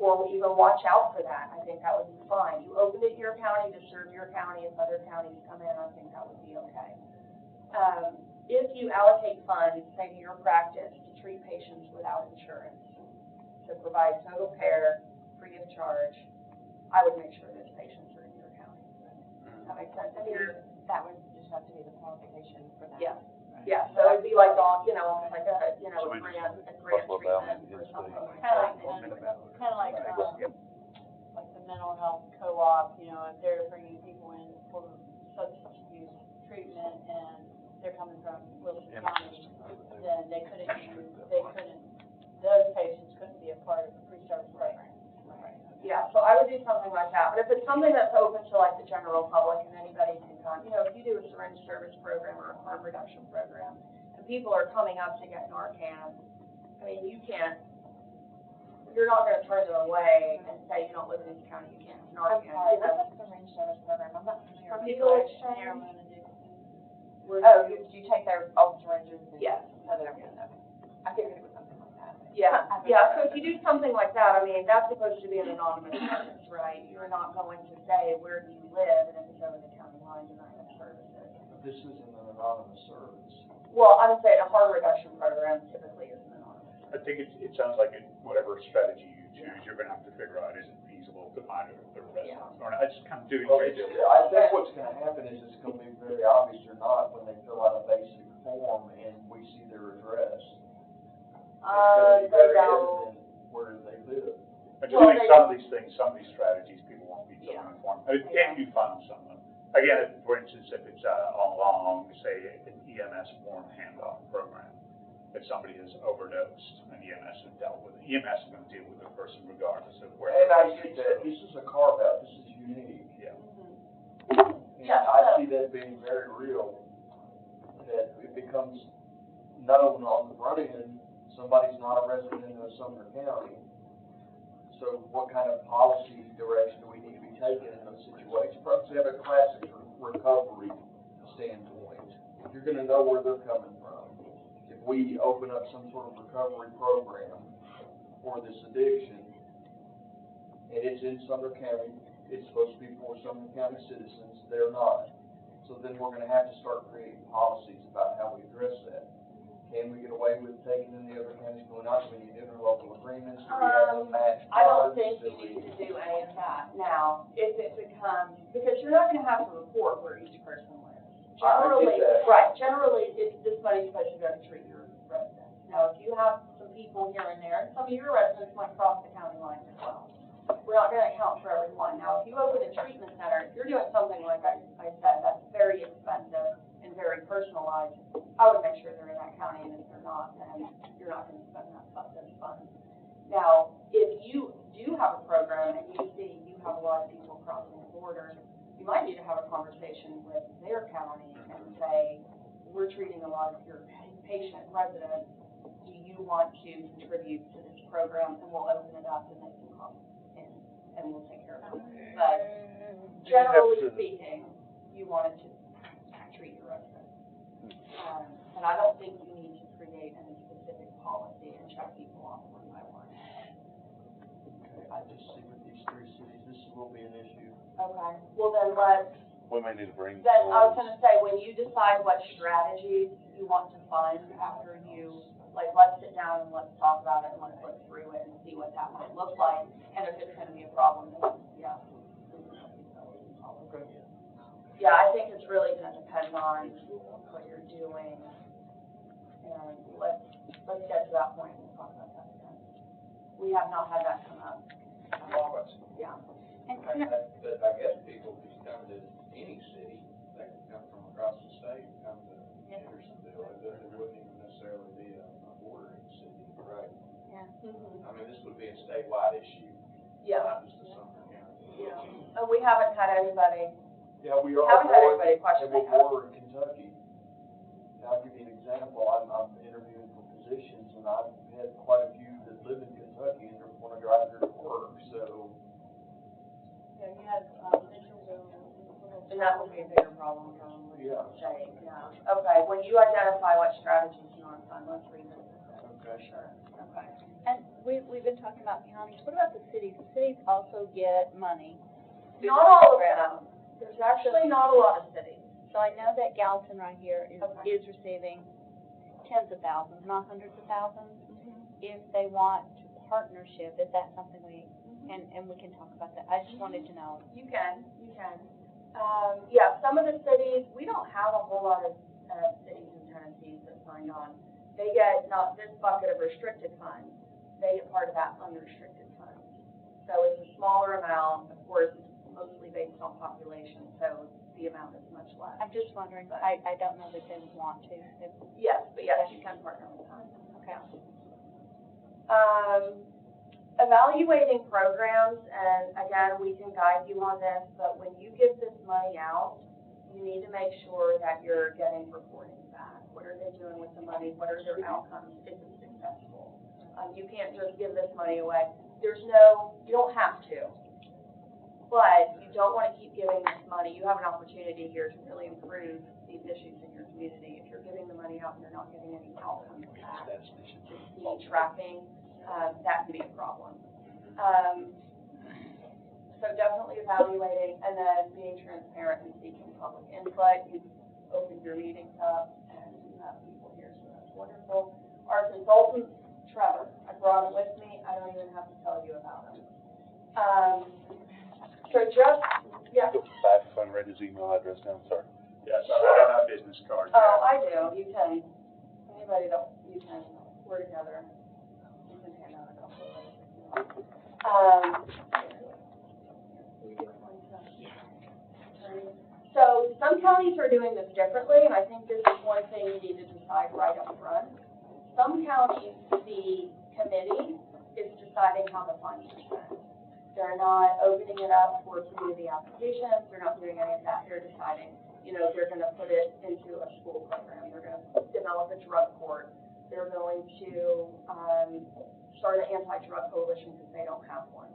Or even watch out for that. I think that would be fine. You opened it in your county to serve your county. If other counties come in, I think that would be okay. If you allocate funds, say to your practice, to treat patients without insurance, to provide total care, free of charge, I would make sure those patients are in your county. That makes sense? I mean, that would just have to be the qualification for that. Yeah. Yeah, so it'd be like all, you know, almost like a, you know, So a we grant just treatment down or into something like the- Kind of like the mental health co-op, you know, if they're bringing people in for substance use treatment and they're coming from Wilson County, then those patients couldn't be a part of the pre-service program. Yeah, so I would do something like that, but if it's something that's open to like the general public and anybody can come, you know, if you do a syringe service program or a harm reduction program, and people are coming up to get Narcan, I mean, you're not gonna turn them away and say you don't live in this county, you can't have I'm Narcan. sorry, You know? what's a syringe service program? I'm not familiar. From Eagle Exchange. Oh, do you take their old syringes and? Yes. Oh, they're good, okay. I figured it was something like that. Yeah, yeah, so if you do something like that, I mean, that's supposed to be an anonymous service, right? You're not going to say, where do you live, and if it's over the county line, you're not gonna service it. But this isn't an anonymous service. Well, I'm saying a harm reduction program typically isn't anonymous. I think it sounds like whatever strategy you choose, you're gonna have to figure out, is it feasible to monitor the residents or not? It's kind of doing great. I think what's gonna happen is it's gonna be very obvious or not when they fill out a basic form and we see their address. It's gonna be very evident where they live. I just think some of these things, some of these strategies, people won't be so informed. I mean, if you find someone, again, for instance, if it's along, say, an EMS form handoff program, if somebody has overdosed and EMS has dealt with it, EMS is going to deal with the person regardless of where. And I see that this is a carve out, this is unique. Yeah. And I see that being very real, that it becomes known on the front end, somebody's not a resident of Sumner County. So what kind of policy direction do we need to be taking in those situations? Perhaps we have a classic recovery standpoint. You're gonna know where they're coming from. If we open up some sort of recovery program for this addiction, and it's in Sumner County, it's supposed to be for Sumner County citizens, they're not. So then we're gonna have to start creating policies about how we address that. Can we get away with taking in the other counties going out? Do we need interlocal agreements? Do we have to match? I don't think you need to do any of that. Now, if it becomes, because you're not gonna have to report where each person lives. Generally, right, generally, this money's supposed to go to treat your residents. Now, if you have some people here and there, and some of your residents might cross the county line as well. We're not gonna account for everyone. Now, if you open a treatment center, if you're doing something like I said, that's very expensive and very personalized, I would make sure they're in that county, and if they're not, then you're not gonna spend those funds. Now, if you do have a program and you see you have a lot of people crossing the border, you might need to have a conversation with their county and say, we're treating a lot of your patient residents. Do you want to contribute to this program? And we'll open it up and they can come in and we'll take care of it. But generally speaking, you wanted to treat your residents. And I don't think you need to create any specific policy and check people off one by one. Okay, I just see with these three cities, this will be an issue. Okay, well then let's, We may need to bring. then I was gonna say, when you decide what strategies you want to fund after you, like, let's sit down and let's talk about it and let's look through it and see what that might look like. And if it's gonna be a problem, then, yeah. Okay. Yeah, I think it's really gonna depend on what you're doing. And let's get to that point and we'll talk about that again. We have not had that come up. Yeah. But I guess people can come to any city, they can come from across the state, and come to Hendersonville, it wouldn't even necessarily be a bordering city, right? Yeah. Mm-hmm. I mean, this would be a statewide issue, Yeah, not just a Sumner County. yeah. And we haven't had anybody, Yeah, we are haven't had more, anybody question and we're that. more in Kentucky. I'll give you an example, I'm interviewing for positions, and I've had quite a few that live in Kentucky and they want to drive here to work, so. Yeah, you had, Mitchellville. And that would be a bigger problem probably. Yeah. Say, yeah. Okay, when you identify what strategies you want to fund, let's revisit it. Okay. Sure, okay. And we've been talking about counties. What about the cities? The cities also get money. Not all of them. There's actually not a lot of cities. So I know that Gallatin right here is Okay. receiving tens of thousands, not hundreds of thousands. If they want partnership, is that something we, and we can talk about that? I just wanted to know. You can. Yeah, some of the cities, we don't have a whole lot of cities in Tennessee that signed on. They get not this bucket of restricted funds, they get part of that unrestricted funds. So it's a smaller amount, of course, it's mostly based on population, so the amount is much less. I'm just wondering, I don't know that they would want to. Yes, but yes, you can partner with them. Okay. Evaluating programs, and again, we can guide you on this, but when you give this money out, you need to make sure that you're getting reporting back. What are they doing with the money? What are their outcomes? Is it successful? You can't just give this money away. You don't have to, but you don't want to keep giving this money. You have an opportunity here to really improve these issues in your community. If you're giving the money out and you're not getting any outcomes back, tracking, that can be a problem. So definitely evaluating and then being transparent and seeking public input. You've opened your meetings up and you have people here, so that's wonderful. Our consultant, Trevor, I brought him with me. I don't even have to tell you about him. So just, yeah. Go back if I read his email address down, sorry. Yes, I have my business card. Oh, I do. You can, anybody that, you can, we're together. You can hand out a couple of those. So some counties are doing this differently, and I think this is one thing you need to decide right up front. Some counties, the committee is deciding how the funds are spent. They're not opening it up for community applications. They're not doing any of that. They're deciding, they're going to put it into a school program. They're going to develop a drug court. They're going to start an anti-drug coalition because they don't have one.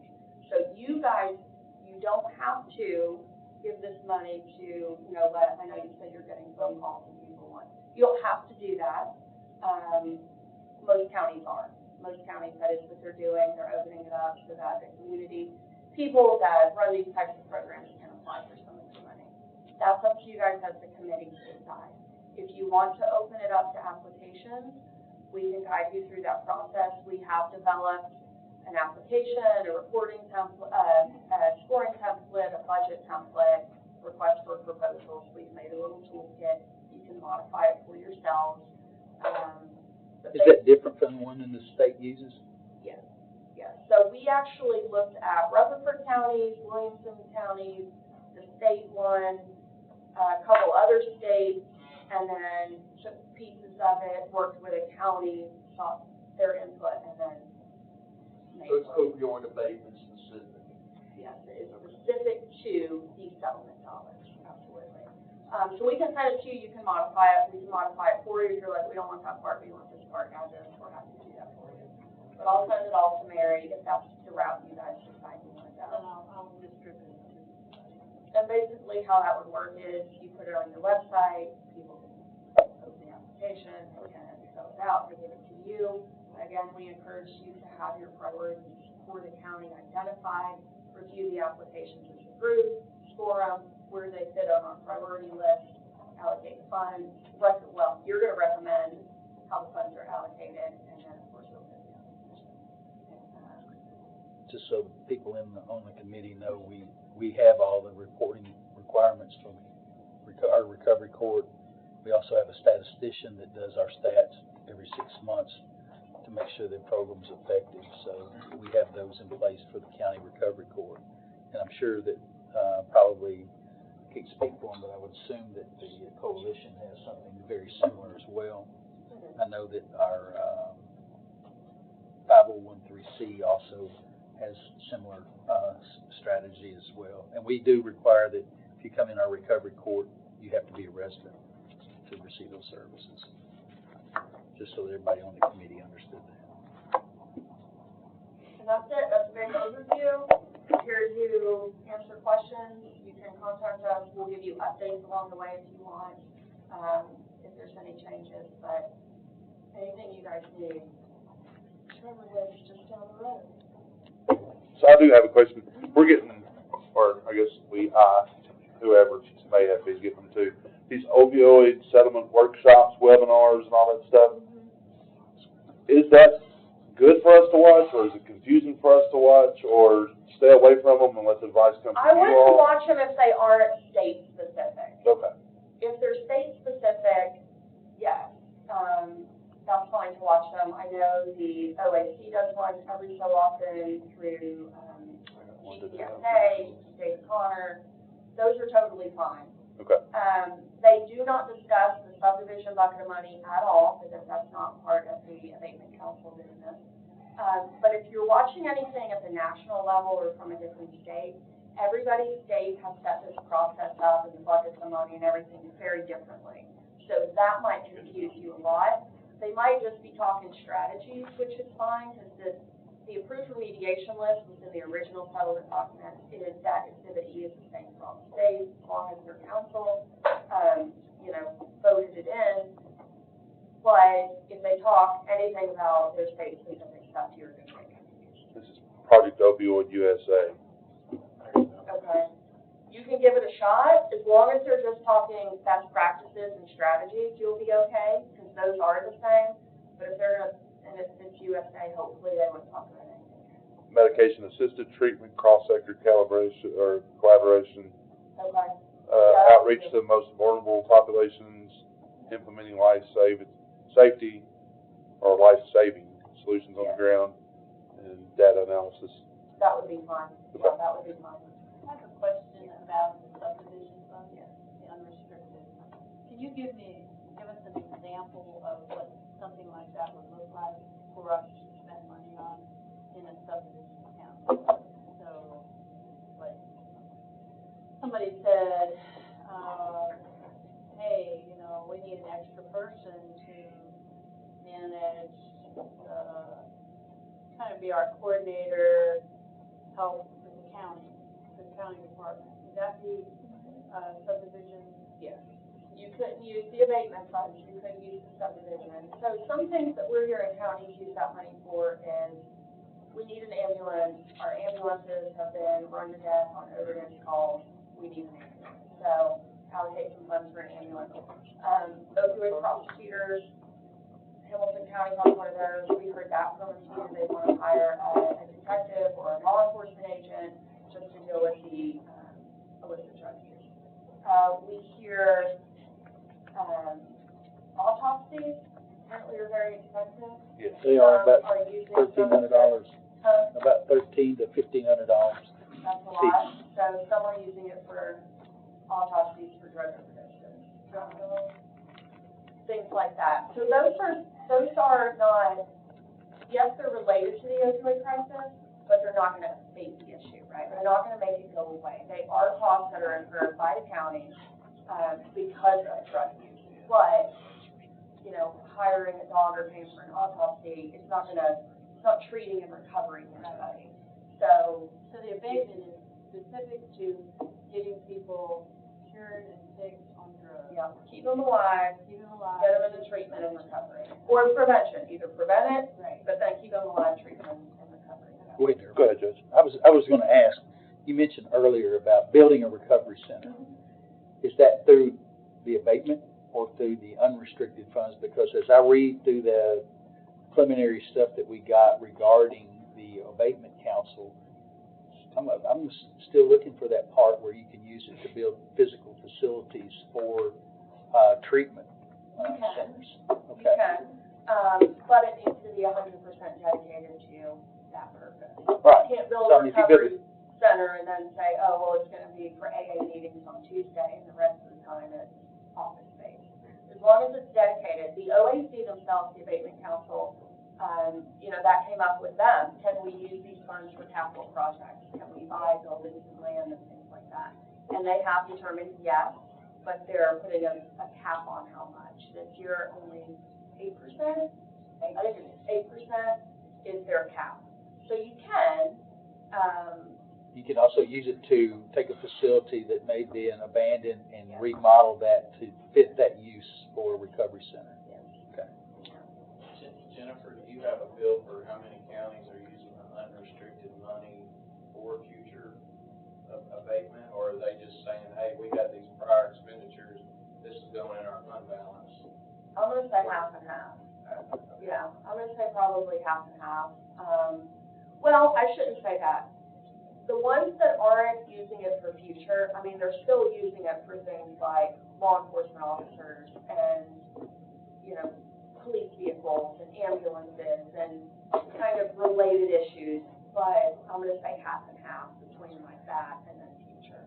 So you guys, you don't have to give this money to, I know you said you're getting phone calls and people want. You don't have to do that. Most counties are. Most counties, that is what they're doing. They're opening it up so that the community, people that run these types of programs can apply for some of the money. That's up to you guys as the committee to decide. If you want to open it up to applications, we can guide you through that process. We have developed an application, a reporting template, a scoring template, a budget template, request for proposals. We've made a little toolkit. You can modify it for yourselves. Is that different from the one in the state uses? Yes. So we actually looked at Rutherford counties, Williamson counties, the state one, a couple other states, and then took pieces of it, worked with a county, sought their input, and then made So it's one. opioid abatement specific. Yes, it is specific to these settlement dollars. So we can send it to you, you can modify it, we can modify it for you, if you're like, we don't want that part, we want this part as is, we're happy to do that for you. But I'll send it all to Mary, if that's the route you guys decide you want to go. And I'll distribute it. And basically how that would work is, you put it on your website, people can open the application, they can fill it out, they give it to you. Again, we encourage you to have your priorities for the county identified, review the applications as a group, score them, where they fit on our priority list, allocate funds. Well, you're going to recommend how the funds are allocated, and then of course you'll get the application. Just so people on the committee know, we have all the reporting requirements from our recovery court. We also have a statistician that does our stats every 6 months to make sure the program's effective. So we have those in place for the county recovery court. And I'm sure that probably, I can't speak for them, but I would assume that the coalition has something very similar as well. I know that our 5013C also has similar strategy as well. And we do require that if you come in our recovery court, you have to be a resident to receive those services. Just so everybody on the committee understood that. And that's it, that's a big overview. Here to answer questions, you can contact us, we'll give you updates along the way if you want, if there's any changes, but anything you guys need, Trevor lives just down the road. So I do have a question. We're getting, or I guess whoever may have been getting them too, these opioid settlement workshops, webinars, and all that stuff. Is that good for us to watch, or is it confusing for us to watch, or stay away from them and let the advice come from I you wouldn't all? watch them if they aren't state specific. Okay. If they're state specific, yes, that's fine to watch them. I know the OAC does one every so often through GCSA, David Connor. Those are totally fine. Okay. They do not discuss the subdivision bucket of money at all, because that's not part of the abatement council business. But if you're watching anything at the national level or from a different state, everybody's state has set this process up and the buckets of money and everything very differently. So that might confuse you a lot. They might just be talking strategies, which is fine, because the approved remediation list was in the original settlement document. It is that Exhibit E is the same for all states, as long as their council, voted it in. But if they talk anything about their state-specific stuff, you're going to get confused. This is Project Opioid USA. Okay. You can give it a shot. As long as they're just talking best practices and strategies, you'll be okay, because those are the same. But if they're going to, and if it's USA, hopefully they won't talk about anything. Medication-assisted treatment, cross-sector collaboration. Okay. Outreach to the most vulnerable populations, implementing safety or life-saving solutions on the ground, and data analysis. That would be fine. Yeah, that would be fine. I have a question about the subdivision fund, the unrestricted. Can you give us an example of what something like that would look like for us to spend money on in a subdivision account? So, like, somebody said, hey, we need an extra person to manage, kind of be our coordinator, help with the county department. Would that be subdivision? Yes. You couldn't use the abatement funds, you couldn't use the subdivision. So some things that we're here in counties use that money for is, we need an ambulance, our ambulances have been run to death on overdose calls, we need an ambulance. So allocate some funds for an ambulance. Opioid prosecutors, Hamilton County has one of those. We heard that from a few. They want to hire a detective or a law enforcement agent just to deal with the illicit drug use. We hear autopsies apparently are very expensive. Yes, they are about using $1,300. About $1,300 to $1,500. That's a lot. So some are using it for autopsies for drug overdoses, things like that. So those are not, yes, they're related to the opioid crisis, but they're not going to abate the issue, right? They're not going to make it go away. They are costs that are incurred by the county because of drug use. But, you know, hiring a dog or paying for an autopsy, it's not treating and recovering anybody. So the abatement is specific to getting people cured and fixed on drugs. yeah, keep them alive, Keep them alive. get them into treatment and recovery. Or prevention, either prevent it, Right. but then keep them alive, treatment and recovery. Wait, Go ahead, Judge. I was gonna ask, you mentioned earlier about building a recovery center. Is that through the abatement or through the unrestricted funds? Because as I read through the preliminary stuff that we got regarding the abatement council, I'm still looking for that part where you can use it to build physical facilities for, treatment, centers. You can, but it needs to be 100% dedicated to that purpose. Right. You can't build So, I a mean, if you build recovery center and then say, oh, well, it's gonna be for AA meetings on Tuesday and the rest of the time it's office space. As long as it's dedicated, the OAC themselves, the Abatement Council, you know, that came up with them. Can we use these funds for capital projects? Can we buy buildings and land and things like that? And they have determined yes, but they're putting a cap on how much. This year, only 8%, I think it's 8% is their cap. So you can, You can also use it to take a facility that may be an abandoned and remodel that to fit that use for a recovery center. Okay. Jennifer, do you have a bill for how many counties are using the unrestricted money for future abatement? Or are they just saying, hey, we got these prior expenditures, this is going in our fund balance? I'm gonna say half and half. Yeah, I'm gonna say probably half and half. Well, I shouldn't say that. The ones that aren't using it for future, I mean, they're still using it for things like law enforcement officers and, you know, police vehicles and ambulances and kind of related issues. But I'm gonna say half and half between like that and then future.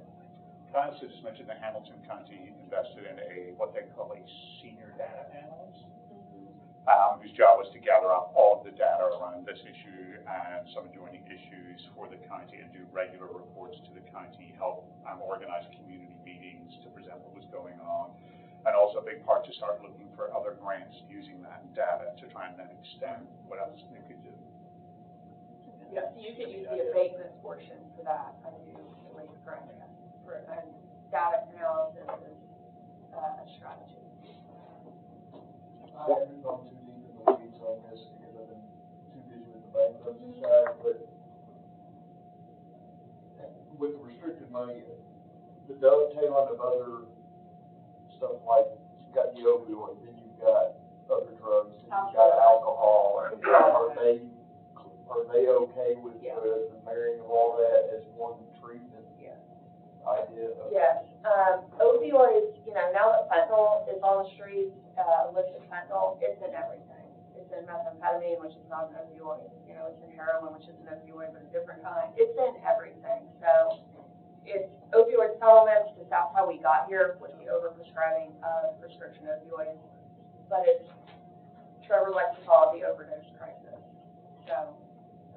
Can I also just mention that Hamilton County invested in what they call a senior data analyst, whose job was to gather up all of the data around this issue and some adjoining issues for the county and do regular reports to the county, help organize community meetings to present what was going on, and also a big part to start looking for other grants using that data to try and then extend what else they could do. Yeah, so you could use the abatement portion for that, I do believe, correct, for data analysis is a strategy. I haven't gone too deep in the weeds on this because I've been too busy with the bankruptcy side, but with the restricted money, the dovetailing of other stuff like, you've got the opioid, then you've got other drugs, then you've got alcohol, and are they okay with the marrying of all that as one treatment idea? Yes, opioids, you know, now that fentanyl is on the streets, illicit fentanyl, it's in everything. It's in methamphetamine, which is not an opioid, you know, it's in heroin, which is an opioid, but a different kind. It's in everything, so it's opioid settlements, because that's how we got here with the overprescribing of prescription opioids. But it's, Trevor likes to call it the overdose crisis. So,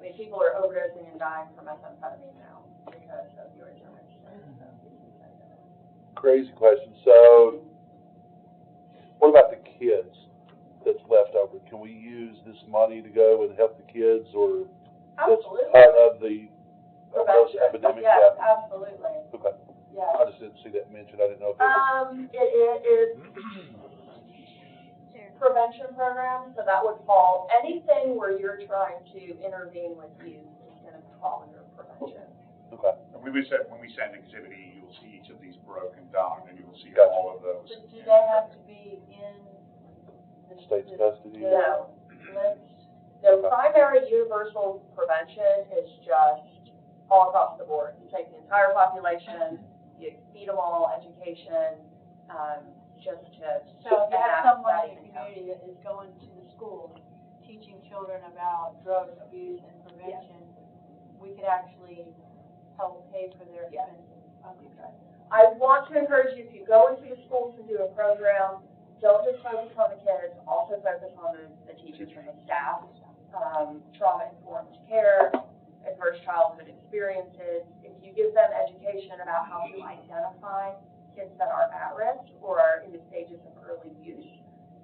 I mean, people are overdosing and dying from methamphetamine now because opioids are mixed in. Crazy question. So, what about the kids that's left over? Can we use this money to go and help the kids, or that's Absolutely. part of the overdose Prevention. epidemic? Yes, absolutely. Okay. Yes. I just didn't see that mentioned. I didn't know if it was. It is prevention program, so that would fall, anything where you're trying to intervene with youth is gonna fall under prevention. Okay. And when we send Exhibit E, you will see each of these broken down, and you will see Gotcha. all of those. But do they have to be in the State's custody? No. Let's, The primary universal prevention is just all across the board. You take the entire population, you feed them all education, just to. so if you have someone in the even community that is going to the schools, teaching children about drug abuse and prevention, we could actually help pay for their Yes. expenses. Okay. I want to encourage you, if you go into the schools and do a program, don't just focus on the kids, also focus on the teachers and the staff. Trauma-informed care, adverse childhood experiences. If you give them education about how to identify kids that are at risk or are in the stages of early use,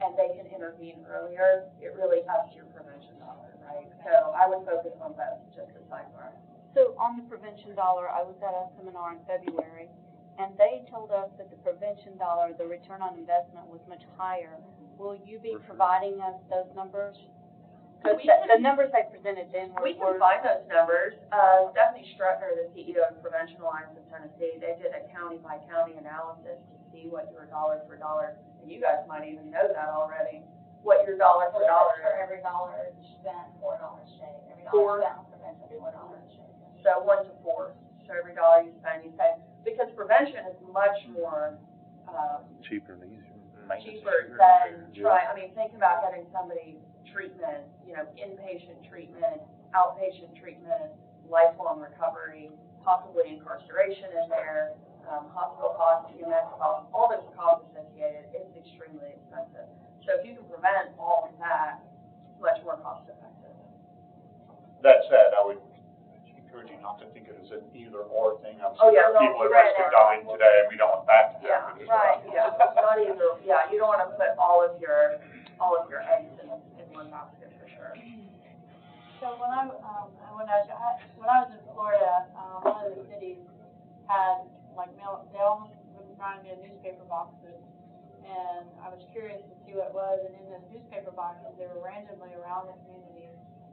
and they can intervene earlier, it really ups your prevention dollar, right? So I would focus on both, just a sidebar. So on the prevention dollar, I was at a seminar in February, and they told us that the prevention dollar, the return on investment was much higher. Will you be providing us those numbers? Because the numbers they presented then were. We can find those numbers. Stephanie Strutner, the CEO of Prevention Alliance of Tennessee, they did a county-by-county analysis to see what your dollar for dollar, and you guys might even know that already, what your dollar for dollar For is. every dollar spent, $4 saved. Every Four. dollar spent for prevention, $4 saved. So 1 to 4. So every dollar you spend, you save. Because prevention is much more, Cheaper and easier. cheaper than think about getting somebody treatment, inpatient treatment, outpatient treatment, lifelong recovery, possibly incarceration in there, hospital costs, EMS costs, all those costs associated, it's extremely expensive. So if you can prevent all of that, it's much more cost effective. That said, I would encourage you not to think of it as an either or thing. Oh, yeah, There are people at risk of dying today, and we don't want that to happen as well. Right, yeah, not either, you don't want to put all of your eggs in one basket for sure. So when I was in Florida, one of the cities had they almost reminded me of newspaper boxes, and I was curious to see what it was. And in those newspaper boxes, they were randomly around the community.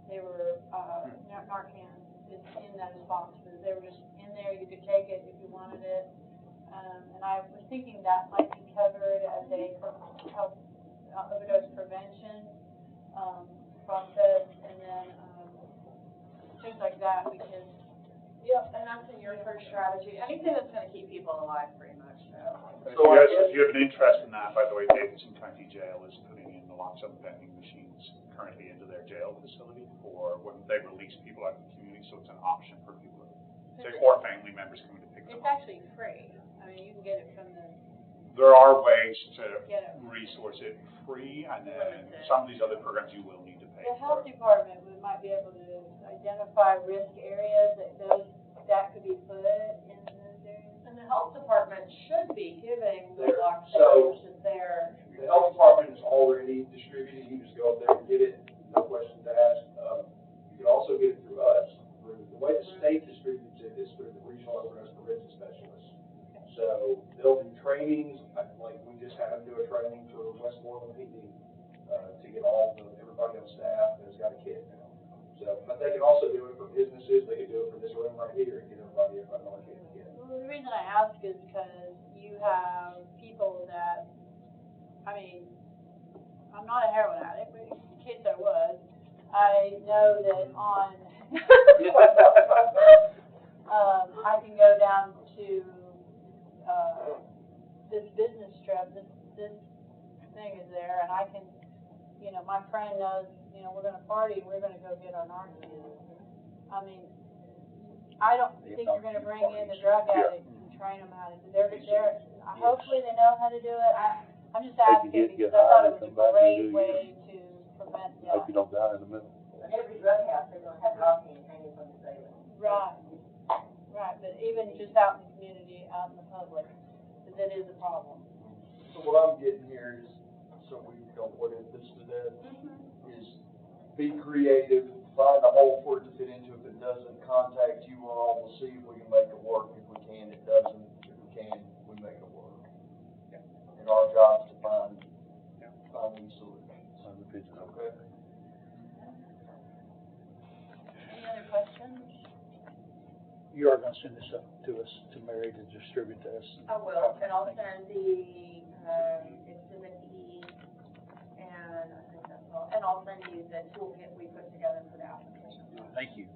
They were Narcan in those boxes. They were just in there. You could take it if you wanted it. And I was thinking that might be covered as a overdose prevention process, and then things like that, because. Yep, and that's in your first strategy. Anything that's going to keep people alive, pretty much. So if you have an interest in that, by the way, Davidson County Jail is putting in naloxone vending machines currently into their jail facility for when they release people out in the community, so it's an option for people or family members coming to pick them It's up. actually free. I mean, you can get it from the. There are ways to resource it free, and then some of these other programs you will need to pay The for. health department might be able to identify risk areas that could be put in those areas. And the health department should be giving the There- naloxone to their. The health department is already distributing, you just go up there and get it, no questions asked. You can also get it through us. The way the state distributes it is through the regional overdose prevention specialists. So they'll do trainings, like we just had them do a training for Westmoreland PD, to get everybody on staff that's got a kit now. So, but they can also do it for businesses, they can do it for this room right here, and get everybody on a kit. Well, the reason I ask is because you have people that, I'm not a heroin addict, but in case I was, I know that on, I can go down to, this business trip, this thing is there, and I can, my friend knows, we're gonna party, we're gonna go get our Narcan. I don't think you're gonna bring in the drug addicts and train them how to do it. Hopefully they know how to do it. I'm just asking because I thought it was a great way to prevent death. Hope you don't die in the middle. Every drug house, they're going to have Narcan hanging from the ceiling. Right, but even just out in the community, out in the public, because it is a problem. So what I'm getting here is, so we don't put in this to that, is be creative, find a hole for it to fit into. If it doesn't, contact you all, we'll see if we can make it work. If we can, it doesn't. If we can, we make it work. And our job is to find these solutions. Okay? Any other questions? You are gonna send this up to us, to Mary, to distribute to us. I will, and I'll send the, Exhibit E, and I think that's all, and I'll send you the toolkit we put together for the application. Thank you.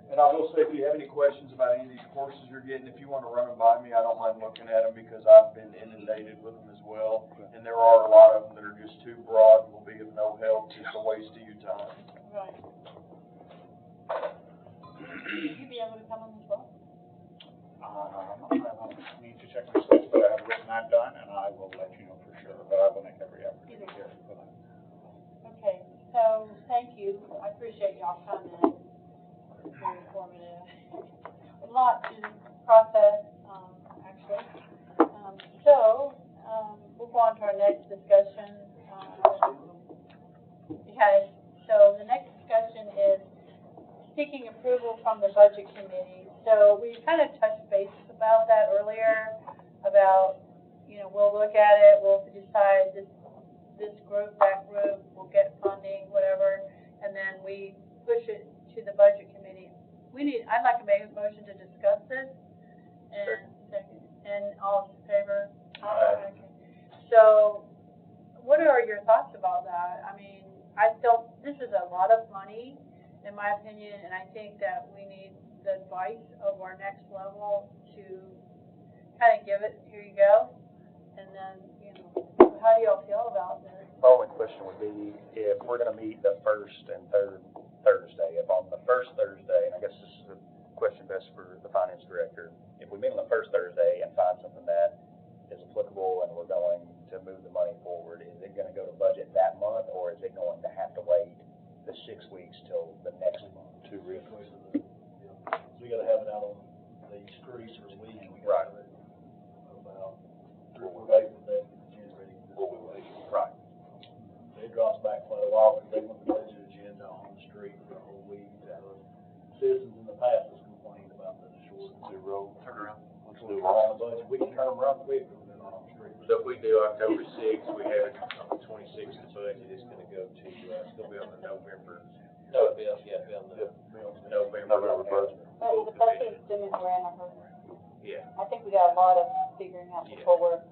And I will say, if you have any questions about any of these courses you're getting, if you want to run them by me, I don't mind looking at them because I've been inundated with them as well. And there are a lot of them that are just too broad, will be of no help, just a waste of your time. Right. Would you be able to come on as well? I need to check my schedule, but I have written that done, and I will let you know for sure, but I will make every effort to be here for that. Okay, so thank you. I appreciate y'all coming. It's very informative. A lot to process, actually. We'll go on to our next discussion. Okay, so the next discussion is seeking approval from the budget committee. So we kind of touched base about that earlier, about, we'll look at it, we'll decide this group, that group, we'll get funding, whatever, and then we push it to the budget committee. I'd like to make a motion to discuss this, and all in favor? Okay. So, what are your thoughts about that? I mean, this is a lot of money, in my opinion, and I think that we need the advice of our next level to kind of give it, here you go, and then, how do y'all feel about this? My only question would be, if we're gonna meet the first and third Thursday, if on the first Thursday, and I guess this is a question best for the finance director, if we meet on the first Thursday and find something that is applicable and we're going to move the money forward, is it gonna go to budget that month, or is it going to have to wait the 6 weeks till the next month to reapprove? We gotta have it out on the streets or week, and we gotta have it about 3 or 4 days from that, generating this week. Right. It drops back quite a while, because they want the budget agenda on the street for a whole week. Citizens in the past has complained about the short. Turnaround. Let's do On the it. budget, we can turn them around quick if we're on the street. So if we do October 6th, we have it on the 26th, the budget is gonna go to, still be on the November. No, it'll be on the November budget. But the budget is assuming we're in a hurry. Yeah. I think we got a lot of figuring out before we're.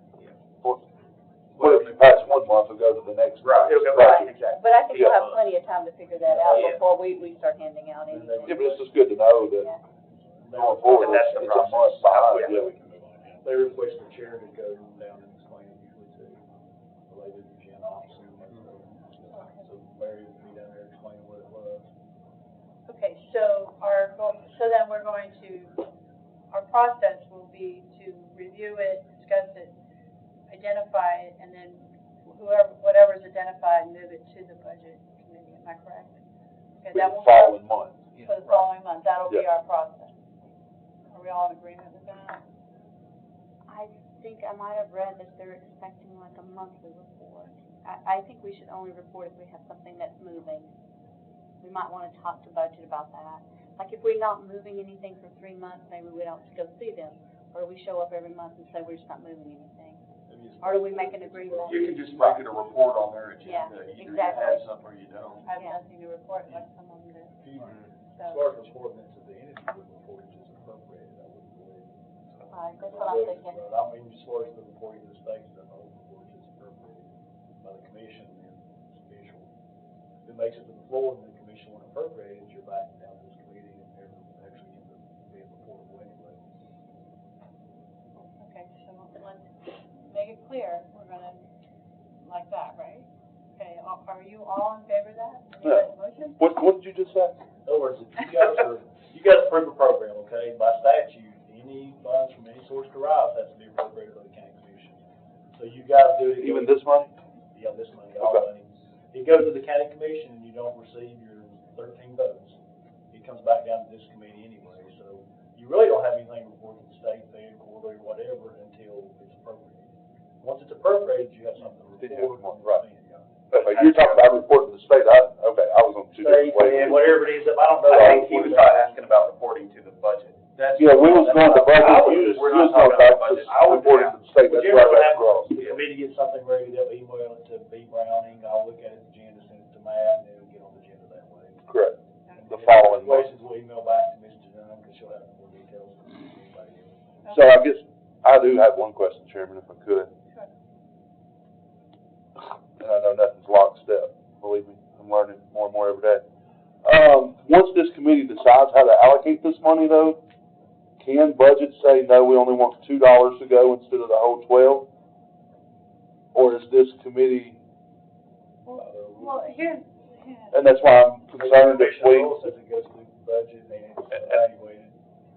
Well, if you pass one month, it'll go to the next. Right, it'll go Right. back, exactly. But I think we'll have plenty of time to figure that out Yeah. before we start handing out anything. Yeah, but it's just good to know that Yeah. going forward, That's the it's a month process. behind. Yeah. We can move on, yeah. They request the chair to go down and explain it usually to the lady at the gen office. So Mary would be down there explaining what it was. Okay, so then we're going to, our process will be to review it, discuss it, identify it, and then whatever's identified, move it to the budget committee, am I correct? Okay, The that will following month. for the following month, that'll be Yeah. our process. Are we all in agreement with that? I think I might have read that they're expecting like a monthly report. I think we should only report if we have something that's moving. We might want to talk to budget about that. Like if we're not moving anything for 3 months, maybe we don't go see them. Or we show up every month and say we're just not moving anything. Or do we make an agreement? You can just make it a report on their Yeah, agenda. Either you exactly. have something or you don't. I have nothing to report, like some of them do. As far as reporting it to the entity, we report it just appropriated, I wouldn't believe. Right, that's what I'm thinking. But I mean, as far as the reporting to the states, the whole report is just appropriated by the commission, and it's official. If it makes it to the floor and the commission won't appropriate it, you're back down to this committee, and it never actually ends up being reportable anyway. Okay, so let's make it clear, we're gonna, like that, right? Okay, are you all in favor of that? Yeah. Motion? What did you just say? In other words, if you guys approve a program, okay, by statute, any funds from any source derived has to be appropriated by the county commission. So you guys do it. Even this money? Yeah, this money, all money. It goes to the county commission and you don't receive your 13 votes. It comes back down to this committee anyway, so you really don't have anything to report to the state, fed, quarterly, whatever, until it's appropriated. Once it's appropriated, you have something to report. Right. Okay, you're talking about reporting to the state, I was on two different State, ways. fed, whatever it is, I don't know. I think he was probably asking about reporting to the budget. Yeah, we was going to budget, you was We're not going talking back about to budget. reporting to the state, that's Whichever right, what that's happens, wrong. the committee gets something ready, they'll email it to B. Browning, I'll look at it, agenda, send it to Matt, and then it'll get on the agenda that way. Correct. The following month. Questions, we'll email back to Mr. Dunn, because she'll have more details than anybody else. So I guess, I do have one question, Chairman, if I could. Sure. And I know nothing's lockstep, believe me, I'm learning more and more every day. Once this committee decides how to allocate this money though, can budget say, no, we only want $2 to go instead of the whole 12? Or is this committee, Well, here's, and that's why I'm concerned if we, Commissioner Rule says it goes through the budget and it's evaluated.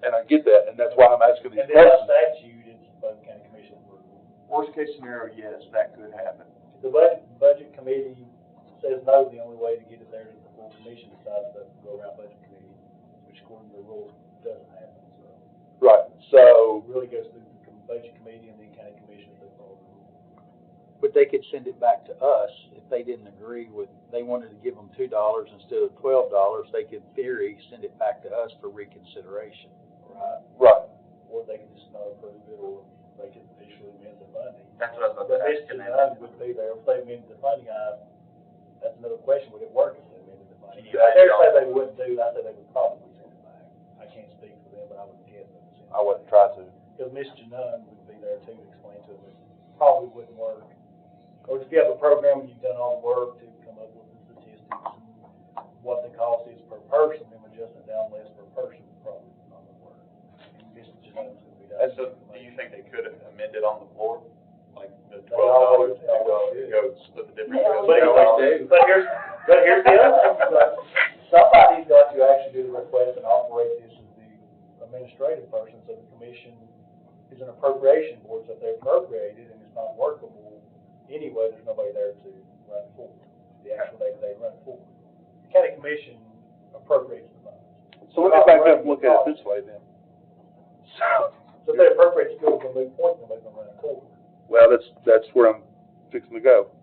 and I get that, and that's why I'm asking these And then by questions. statute, it's by the county commission approval. Worst case scenario, yes, that could happen. The budget committee says no, the only way to get it there is the full commission decides to go around budget committee, which according to the rules doesn't happen, so. Right, so, It really goes through the budget committee and then county commission if they follow the rule. But they could send it back to us if they didn't agree with, they wanted to give them $2 instead of $12, they could, in theory, send it back to us for reconsideration. Right. Right. Or they can just not approve it, or they can officially amend the funding. That's what I was But about to Ms. ask. Janine would be there, if they amended the funding, that's another question, would it work if they amended the funding? Can you I add it dare say on? they wouldn't do, I say they would probably send it back. I can't speak for them, but I would guess they would send it back. I wouldn't try to. Because Ms. Janine would be there too to explain to them, it probably wouldn't work. Or if you have a program and you've done all the work to come up with the statistics and what the cost is per person, then adjusting down less per person would probably not work. And Ms. Janine's gonna be there. And so, do you think they could amend it on the floor? Like the They always $12, go split the difference? But here's the other thing, like, somebody's got to actually do the request and operate this as the administrative person, so the commission is an appropriation board, so if they appropriate it and it's not workable, anyway, there's nobody there to run it forward, the actual day-to-day run it forward. The county commission appropriates the funds. So let me back up and look at it this way then. So if they appropriate schools, they'll move points, nobody's gonna run it forward. Well, that's where I'm fixing to go.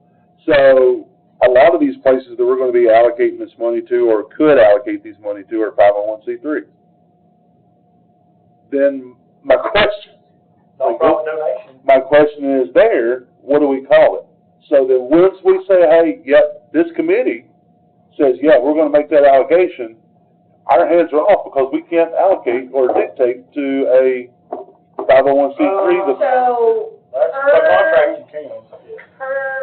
So a lot of these places that we're gonna be allocating this money to, or could allocate these money to, are 501c3. Then my question, Non-profit donation. my question is there, what do we call it? So that once we say, hey, yep, this committee says, yeah, we're gonna make that allocation, our hands are off because we can't allocate or dictate to a 501c3. So, By contract, you can.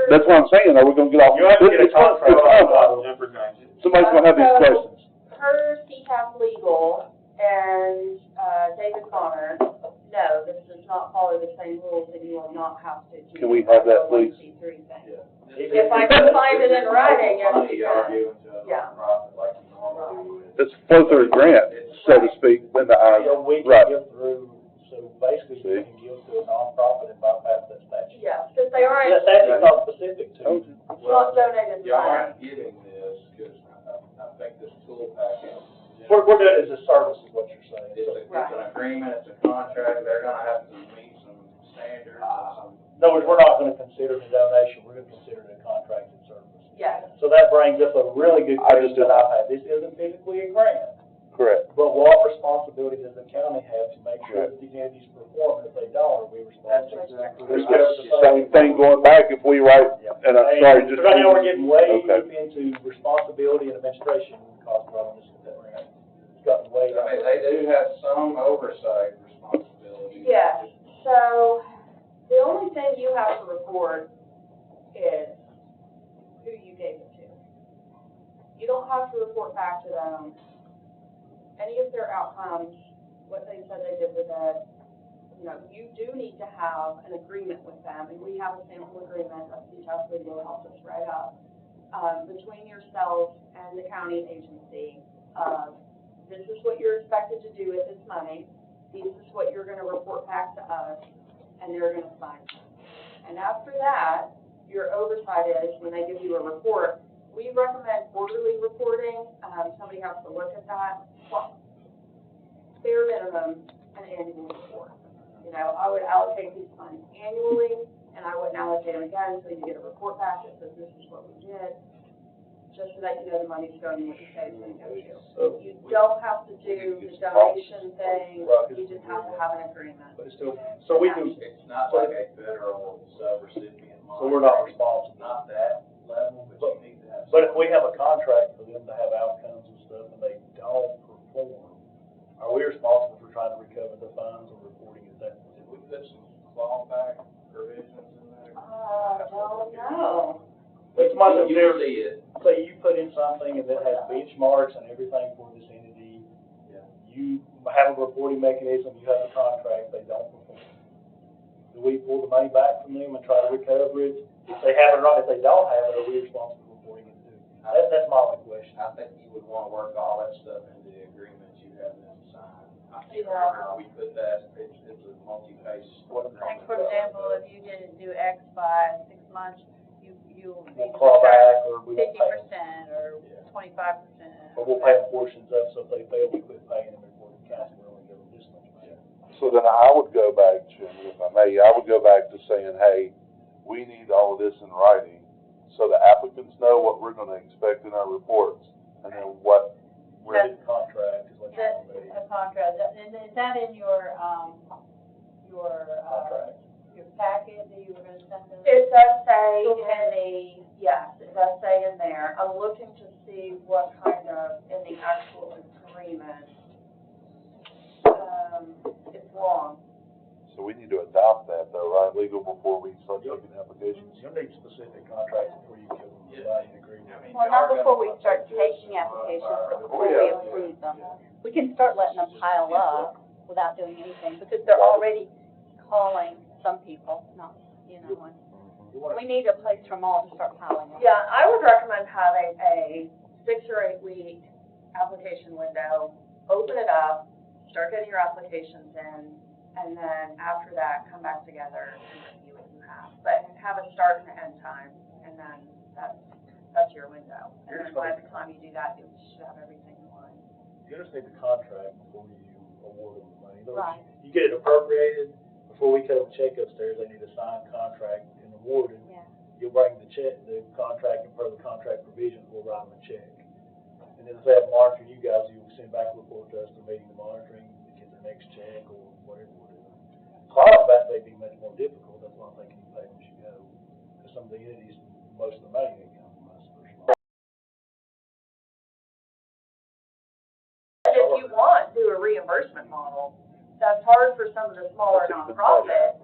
That's what I'm saying, are we gonna get off? You have to get a it's not- contract. it's not- Somebody's gonna have these questions. Per CCAP legal and, David Connor, no, this does not follow the same rules that you will not have to do. Can we have that, please? 501c3 thing. Yeah. If I can find it in writing, yes, Money you you are can. giving to a Yeah. nonprofit like you normally would. It's flow through a grant, so to speak, in the eyes, Yeah, we can right. give through, so basically See? we can give to a nonprofit and bypass that statute. Yeah, because they aren't, The statute's not specific to. Told you. it's not donated Y'all money. aren't getting this, because I think this tool package. We're doing it as a service is what you're saying. It's an agreement, it's a contract, they're gonna have to meet some standards and some. In other words, we're not gonna consider it a donation, we're gonna consider it a contracted service. Yes. So that brings up a really good I just question that I've had. This isn't physically a grant, Correct. but what responsibility does the county have to make sure that these entities perform? If they don't, are we responsible? It's the same thing going back if we write, and I'm sorry, just. Right now, we're getting way Okay. deep into responsibility and administration cost on this grant. It's gotten way. I mean, they do have some oversight responsibility. Yes, so the only thing you have to report is who you gave it to. You don't have to report back to them any of their outcomes, what they said they did with it. You know, you do need to have an agreement with them, and we have a sample agreement that CTAS Legal helps us write up, between yourself and the county agency. This is what you're expected to do with this money, this is what you're gonna report back to us, and they're gonna sign it. And after that, your oversight is, when they give you a report, we recommend quarterly reporting, somebody has to look at that, well, bare minimum, an annual report. You know, I would allocate these funds annually, and I wouldn't allocate them again until you get a report back that says this is what we did, just so that you know the money's going what you say it's gonna go to. You don't have to do the donation thing, you just have to have an agreement. But it's still, so we do, It's not like a federal sub-recipient money. so we're not responsible. Not that level, but you need to have. But if we have a contract for them to have outcomes and stuff and they don't perform, are we responsible for trying to recover the funds or reporting it that? Did we put some clawback provisions in there? Well, no. It's my, You see it. say you put in something and it has benchmarks and everything for this entity. Yeah. You have a reporting mechanism, you have a contract, they don't perform. Do we pull the money back from them and try to recover it? If they have it or not, if they don't have it, are we responsible for reporting it too? That's my only question. I think you would wanna work all that stuff into the agreements you have them sign. I can't Yeah. remember, we put that, it's a multi-page. Like, for example, if you didn't do X by 6 months, you We'll claw back or we won't pay them. 50% or 25%. Or we'll pay them portions of, so if they fail, we quit paying them and report to council, we're only giving this much money. So So then I would go back, Jimmy, if I may, I would go back to saying, hey, we need all of this in writing, so the applicants know what we're gonna expect in our reports, and then what We're in contract is what you're That, telling me. a contract, and is that in your Contract. your packet that you were gonna send us? It does say in the, yes, it does say in there. I'm looking to see what kind of, in the actual agreement. It's long. So we need to adopt that though, right, legal, before we start taking applications? You'll need specific contracts before you give them the binding agreement. Well, not before we start taking applications, but before we approve them. We can start letting them pile up without doing anything, because they're already calling some people, not, you know, and we need a place for them all to start piling up. Yeah, I would recommend having a 6 or 8 week application window. Open it up, start getting your applications in, and then after that, come back together and review what you have. But have a start and an end time, and then that's your window. And then by the time you do that, you should have everything in line. You just need the contract before you award them the money. In other words, Right. You get it appropriated, before we cut them a check upstairs, they need a signed contract and awarded. Yeah. You'll bring the check, the contract, and per the contract provisions, we'll write them a check. And then if they have monitoring, you guys, you'll send back a report to us, they're meeting the monitoring, get their next check or whatever we're doing. Clawing back may be much more difficult, that's why I'm thinking you pay them as you go. Because some of the entities, most of the money ain't coming from us first of all. And if you want, do a reimbursement model. That's hard for some of the smaller nonprofits,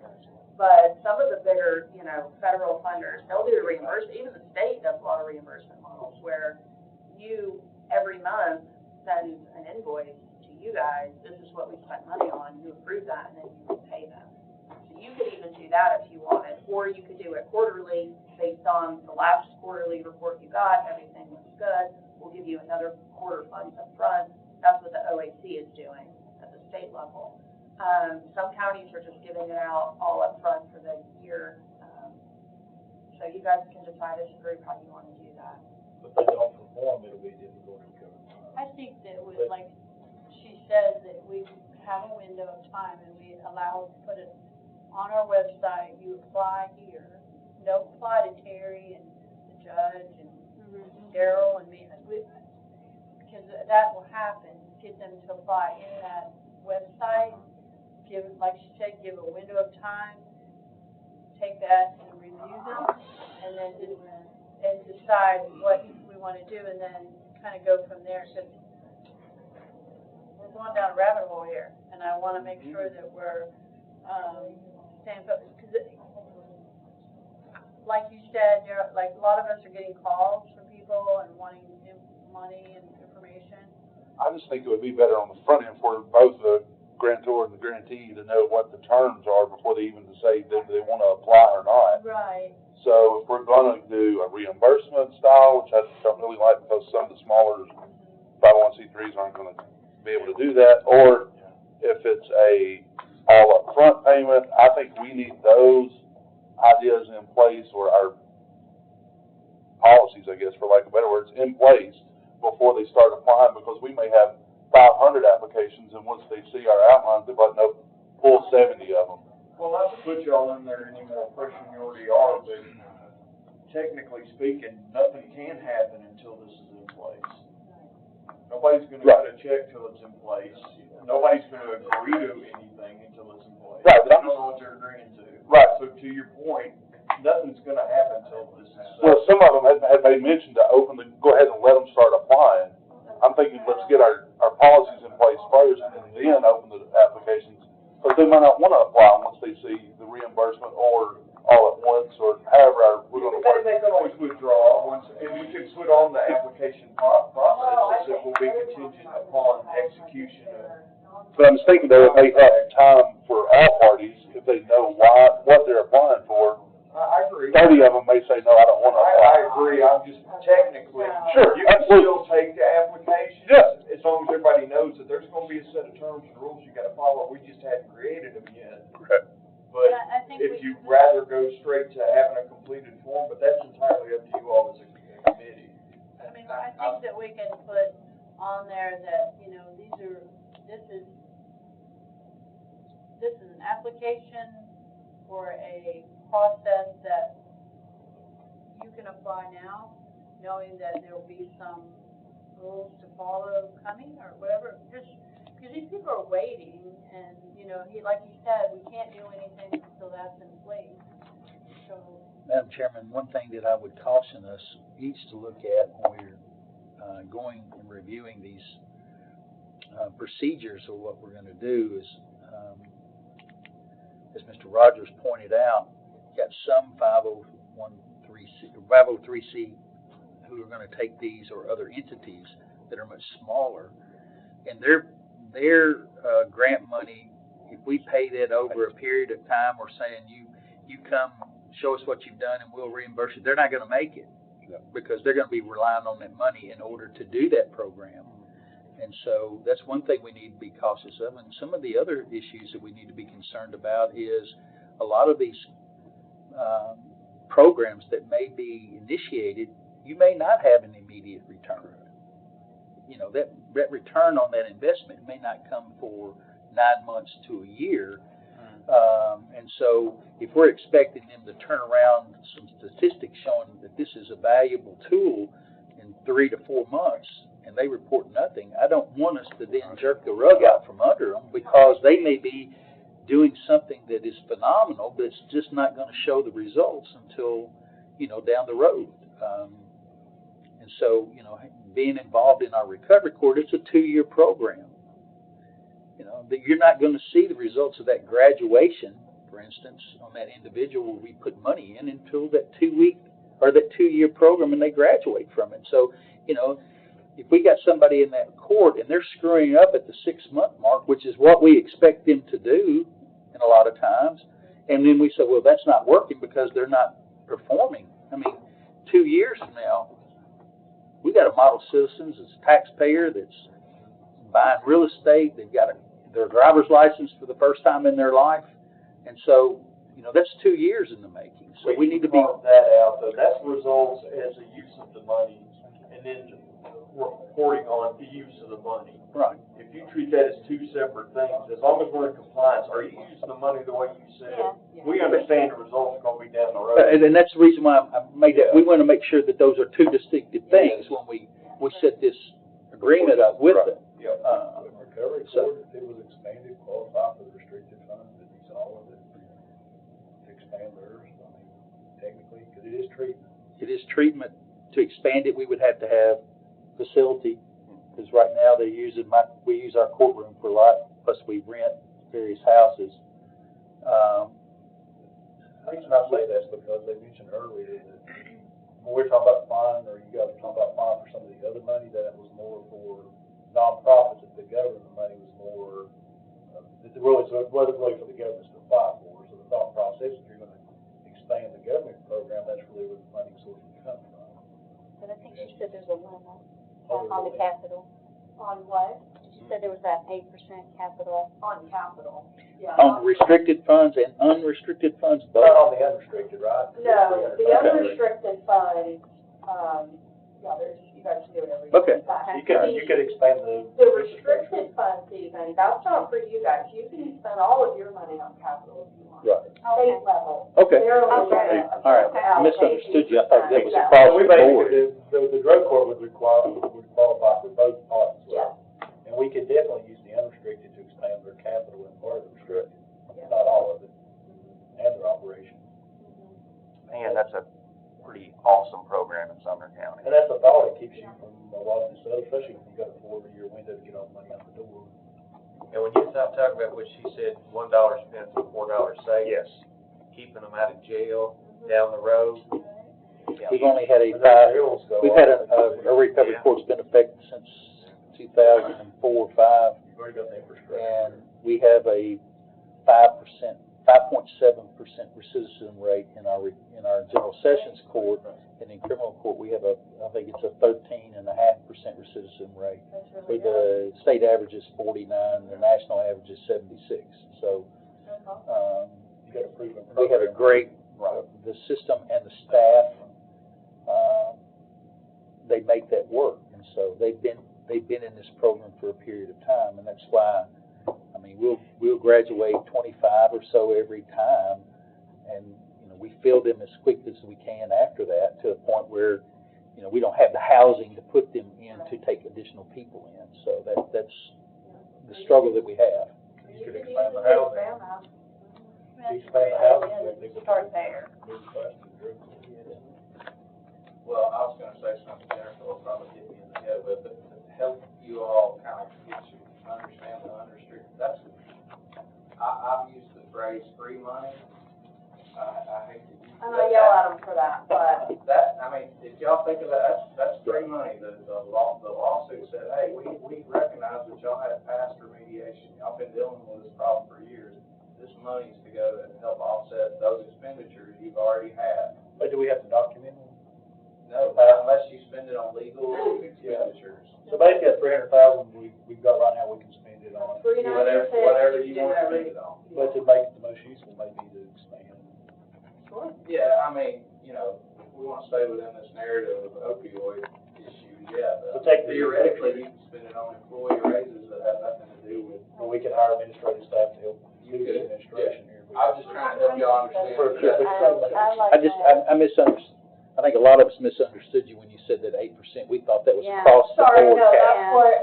but some of the bigger, you know, federal funders, they'll do a reimbursement. Even the state does a lot of reimbursement models where you, every month, send an invoice to you guys, this is what we spent money on, you approve that, and then you can pay them. So you could even do that if you wanted, or you could do it quarterly, based on the last quarterly report you got, everything looks good, we'll give you another quarter funds up front. That's what the OAC is doing at the state level. Some counties are just giving it out all up front for the year. So you guys can decide as a group how you want to do that. If they don't perform, it'll be difficult to cover. I think that with, like she said, that we have a window of time and we allow, put it on our website, you apply here. Don't apply to Terry and the judge and Daryl and me, because that will happen. Get them to apply in that website, give, like she said, give a window of time, take that and review them, and then decide what we want to do, and then kind of go from there. Because we're going down a rabbit hole here, and I want to make sure that we're staying focused. Because, like you said, like a lot of us are getting calls from people and wanting money and information. I just think it would be better on the front end for both the grantor and the grantee to know what the terms are before they even decide that they want to apply or not. Right. So if we're gonna do a reimbursement style, which I don't really like because some of the smaller 501c3s aren't gonna be able to do that, or if it's a all upfront payment, I think we need those ideas in place, or our policies, I guess, for lack of better words, in place before they start applying, because we may have 500 applications, and once they see our outlines, they're like, nope, pull 70 of them. Well, not to put y'all in there any more pressure than you already are, but technically speaking, nothing can happen until this is in place. Nobody's gonna cut a check till it's in place. Nobody's gonna agree to anything until it's in place. Right, but They don't know what they're agreeing to. Right. So to your point, nothing's gonna happen until this is. Well, some of them had made mention to go ahead and let them start applying. I'm thinking, let's get our policies in place first, and then open the applications, because they might not want to apply once they see the reimbursement, or all at once, or however we're gonna work. They can always withdraw once, and we can put on the application process that will be contingent upon execution of. But I'm just thinking though, it may have time for all parties, if they know what they're applying for. I agree. 30 of them may say, no, I don't want to apply. I agree, I'm just technically. Sure, You can absolutely. still take the application. Yeah. As long as everybody knows that there's gonna be a set of terms and rules you gotta follow, we just hadn't created them yet. Okay. But I think if you'd rather go straight to having a completed form, but that's entirely up to you all as a committee. I mean, I think that we can put on there that, you know, this is this is an application for a process that you can apply now, knowing that there will be some rules to follow coming or whatever, just, because these people are waiting, and, you know, like you said, we can't do anything until that's in place, so. Madam Chairman, one thing that I would caution us each to look at when we're going and reviewing these procedures of what we're going to do is, as Mr. Rogers pointed out, got some 503C who are going to take these, or other entities that are much smaller, and their grant money, if we pay that over a period of time, we're saying you come show us what you've done and we'll reimburse you. They're not going to make it because they're going to be relying on that money in order to do that program. And so that's one thing we need to be cautious of. And some of the other issues that we need to be concerned about is a lot of these programs that may be initiated, you may not have an immediate return. You know, that return on that investment may not come for 9 months to a year. And so if we're expecting them to turn around some statistics showing that this is a valuable tool in 3 to 4 months, and they report nothing, I don't want us to then jerk the rug out from under them, because they may be doing something that is phenomenal, but it's just not going to show the results until, you know, down the road. And so, you know, being involved in our recovery court, it's a 2-year program. You know, that you're not going to see the results of that graduation, for instance, on that individual where we put money in until that 2-week or that 2-year program and they graduate from it. So, you know, if we got somebody in that court and they're screwing up at the 6-month mark, which is what we expect them to do in a lot of times, and then we say, well, that's not working because they're not performing. I mean, 2 years from now, we got a model citizen that's a taxpayer that's buying real estate. They've got their driver's license for the first time in their life. And so, you know, that's 2 years in the making. So we need to be... that out, though. That's results as a use of the money, and then reporting on the use of the money. Right. If you treat that as 2 separate things, as long as we're in compliance, are you using the money the way you said? Yeah. We understand the results are going to be down the road. And that's the reason why I made that. We want to make sure that those are 2 distinctive things when we set this agreement up with them. Recovery court, if it was expanded, qualify for the restricted funds, it needs all of it to expand theirs. I mean, technically, because it is treatment. It is treatment. To expand it, we would have to have facility, because right now they're using we use our courtroom for a lot, plus we rent various houses. The reason I say that's because they mentioned earlier that when we're talking about fine, or you guys were talking about fine for some of the other money, that was more for nonprofits. If the government money was more, it wasn't really for the government to apply for. So the thought process, if you're going to expand the government program, that's really where the funding source would come from. But I think she said there's a limit on the capital. On what? She said there was that 8% capital. On capital. Yeah. On restricted funds and unrestricted funds, both. Not on the unrestricted, right? No, the Okay. unrestricted funds, yeah, you guys can do whatever you want. Okay. You could expand the. The restricted funds even, that's not for you guys. You can spend all of your money on capital if you want. Right. State level. Okay. They're only Okay. gonna All right. I misunderstood you. I thought that was across So we the board. basically, the drug court would qualify for both parts. Yeah. And we could definitely use the unrestricted to expand their capital and part of the restricted, Yeah. not all of it, and their operation. Man, that's a pretty awesome program in Sumner County. And that's the thought, it keeps you from a lot of this stuff, especially if you've got a 4-year window to get all the money out the door. And when you start talking about what she said, $1 spent for $4 saved. Yes. Keeping them out of jail down the road. We've only had But their bills go we've had up. a recovery Yeah. court's been in effect since 2004 or 5. You've already got the infrastructure. And we have a 5.7% recidivism rate in our general sessions court, and in criminal court we have I think it's a 13.5% recidivism rate. That's Where really good. the state average is 49, the national average is 76. So You got a proven we have a program. great the system and the staff. They make that work, and so they've been in this program for a period of time, and that's why I I mean, we'll graduate 25 or so every time, and, you know, we fill them as quick as we can after that, to a point where, you know, we don't have the housing to put them in to take additional people in. So that's the struggle that we have. You could expand the housing. Expand the housing. Start there. Well, I was gonna say something, Jennifer will probably hit me in the head with it, to help you all kind of get you understand the unrestricted, that's, I've used the phrase free money. I hate to use that. I'm gonna yell at them for that, but That, I mean, if y'all think of that, that's free money. The lawsuit said, hey, we recognize that y'all have past remediation, y'all been dealing with this problem for years. This money's to go and help offset those expenditures you've already had. But do we have to document them? No, unless you spend it on legal expenditures. So basically, that $300,000 we've got right now, we can spend it on. Whatever you want to spend it on. But to make it the most useful, maybe to expand. Yeah, I mean, you know, if we want to stay within this narrative of opioid issues, yeah, but theoretically, you can spend it on employee raises that have nothing to do with. Or we can hire administrative staff to help do the administration here. I was just trying to help y'all understand. I misunderstood. I think a lot of us misunderstood you when you said that 8%. We thought that was yeah, across the sorry, board. no,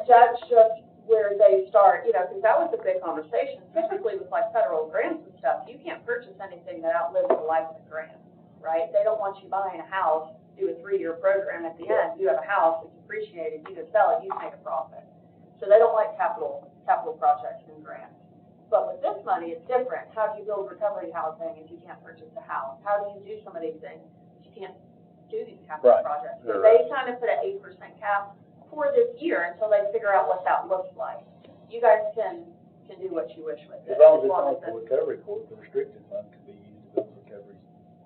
that's just where they start, you know, because that was a big conversation, typically with like federal grants and stuff. You can't purchase anything that outlives the life of the grant, right? They don't want you buying a house, do a 3-year program, at the end, you have a house, it's appreciated, you can sell it, you can make a profit. So they don't like capital projects and grants. But with this money, it's different. How do you build recovery housing if you can't purchase a house? How do you do some of these things if you can't do these capital projects? So they kind of put an 8% cap for this year until they figure out what that looks like. You guys can do what you wish with it. As long as it's on the recovery court, the restricted fund could be used to build recovery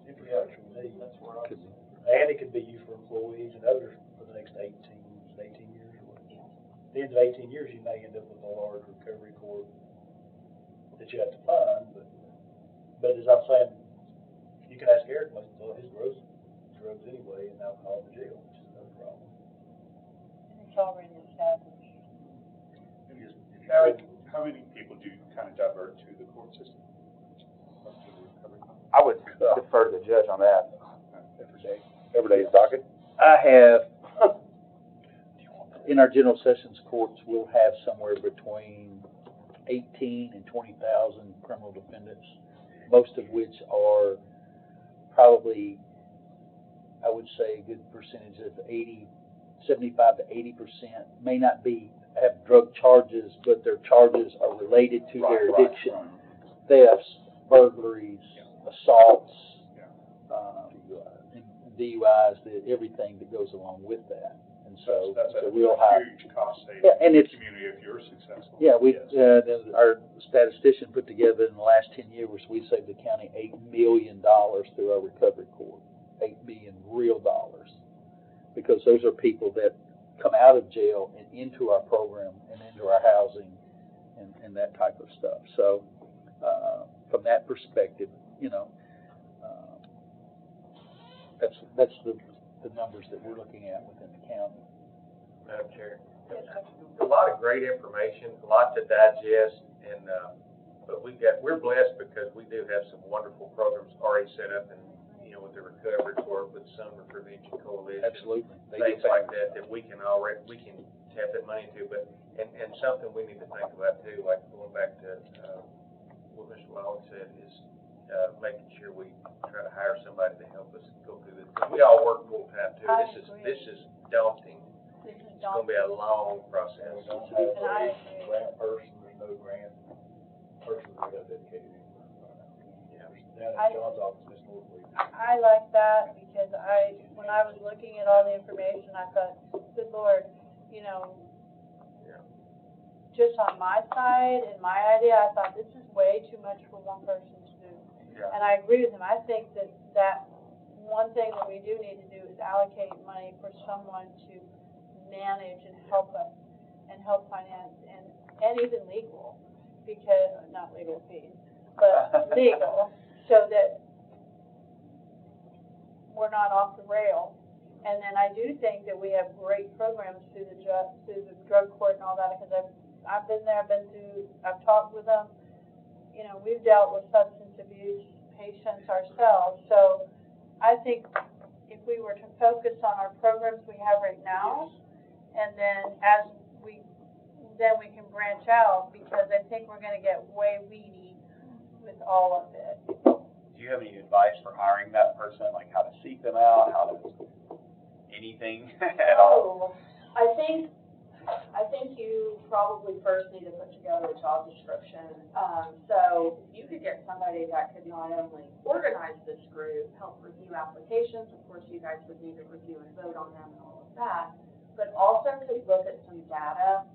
infrastructure we need. That's where and it could be used for employees and others for the next 18 years or whatever. At the end of 18 years, you may end up with a large recovery court that you have to fund, but as I'm saying, you can ask Eric, most of his drugs anyway, and alcohol in jail, which is another problem. It's already established. How many people do you kind of divert to the court system? I would defer to the judge on that. Every day is docket. I have, in our general sessions courts, we'll have somewhere between 18 and 20,000 criminal defendants, most of which are probably, I would say, a good percentage of 75 to 80% may not have drug charges, but their charges are related to their addiction, thefts, burglaries, assaults, DUIs, everything that goes along with that. And so That's it's a a real high. huge cost savings Yeah, and to it's, the community if you're successful. yeah, Yes. our statistician put together in the last 10 years, we saved the county $8 million through our recovery court. $8 million real dollars. Because those are people that come out of jail and into our program and into our housing and that type of stuff. So, from that perspective, you know, that's the numbers that we're looking at within the county. Madam Chair, a lot of great information, a lot to digest, and, but we're blessed because we do have some wonderful programs already set up, and, you know, with the recovery court, with Sumner Prevention Coalition. Absolutely. Things like that we can tap that money into, but, and something we need to think about too, like going back to, what Mr. Lawley said, is, making sure we try to hire somebody to help us go through this. We all work full time too. This is daunting. It's gonna be a long process. We don't have a grant person, there's no grant person we got dedicated. Down at John's office, Ms. Northwood. I like that because when I was looking at all the information, I thought, good Lord, you know, just on my side and my idea, I thought this is way too much for one person to do. Yeah. And I agree with him. I think that one thing that we do need to do is allocate money for someone to manage and help us and help finance and even legal, because, not legal fees, but legal, so that we're not off the rail. And then I do think that we have great programs through the drug court and all that, because I've been there, I've talked with them. You know, we've dealt with substance abuse patients ourselves, so I think if we were to focus on our programs we have right now, and then we can branch out, because I think we're gonna get way weedy with all of it. Do you have any advice for hiring that person, like how to seek them out, how to, anything at all? I think you probably first need to put together a job description. So if you could get somebody that could not only organize this group, help review applications, of course you guys would need to review and vote on them and all of that, but also could look at some data,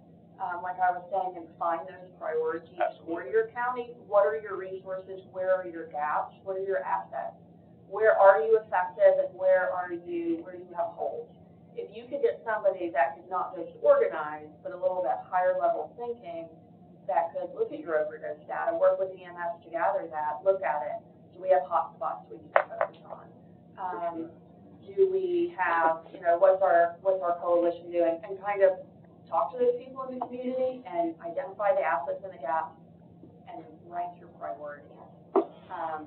like I was saying, and find those priorities for your county. What are your resources? Where are your gaps? What are your assets? Where are you effective, and where do you have holes? If you could get somebody that could not just organize, but a little bit higher level thinking, that could look at your overdose data, work with EMS to gather that, look at it. Do we have hot spots we need to focus on? Do we have, you know, what's our coalition doing? And kind of talk to those people in the community and identify the assets and the gaps and rank your priorities.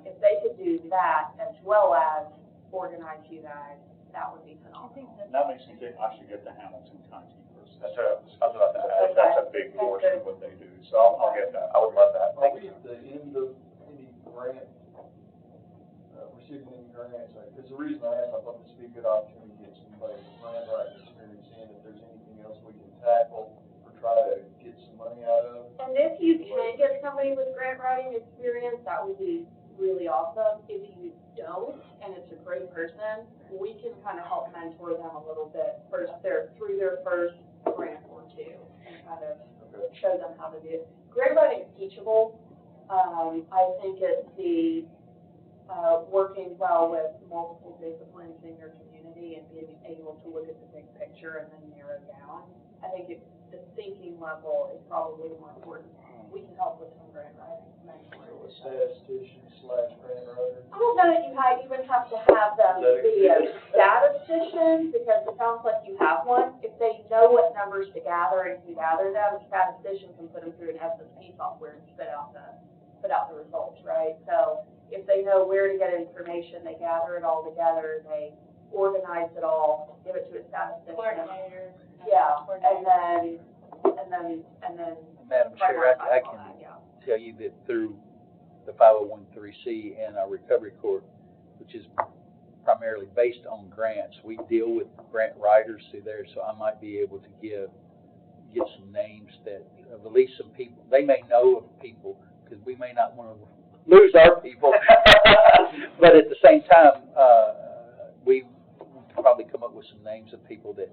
If they could do that as well as organize you guys, that would be phenomenal. That makes me think I should get the Hamilton County person. That's a big portion of what they do, so I'll get that. I would love that. Are we at the end of any grant, receiving any grants? Because the reason I asked, I thought this would be a good opportunity to get somebody with grant writing experience in, if there's anything else we can tackle or try to get some money out of. And if you can get somebody with grant writing experience, that would be really awesome. If you don't, and it's a great person, we can kind of help mentor them a little bit through their first grant or two, and kind of show them how to do it. Grant writing is teachable. I think it's the working well with multiple disciplines in your community and being able to look at the big picture and then narrow down. I think the thinking level is probably more important. We can help with some grant writing. Statistician/grant writer. I don't know that you even have to have them be a statistician, because it sounds like you have one. If they know what numbers to gather and can gather them, a statistician can put them through an SSP software and spit out the results, right? So if they know where to get information, they gather it all together, they organize it all, give it to a statistician. Coordinators. Yeah, and then. Madam Chair, I can tell you that through the 501(c) and our recovery court, which is primarily based on grants, we deal with grant writers through there, so I might be able to get some names that, of at least some people, they may know of people, because we may not want to lose our people, but at the same time, we probably come up with some names of people that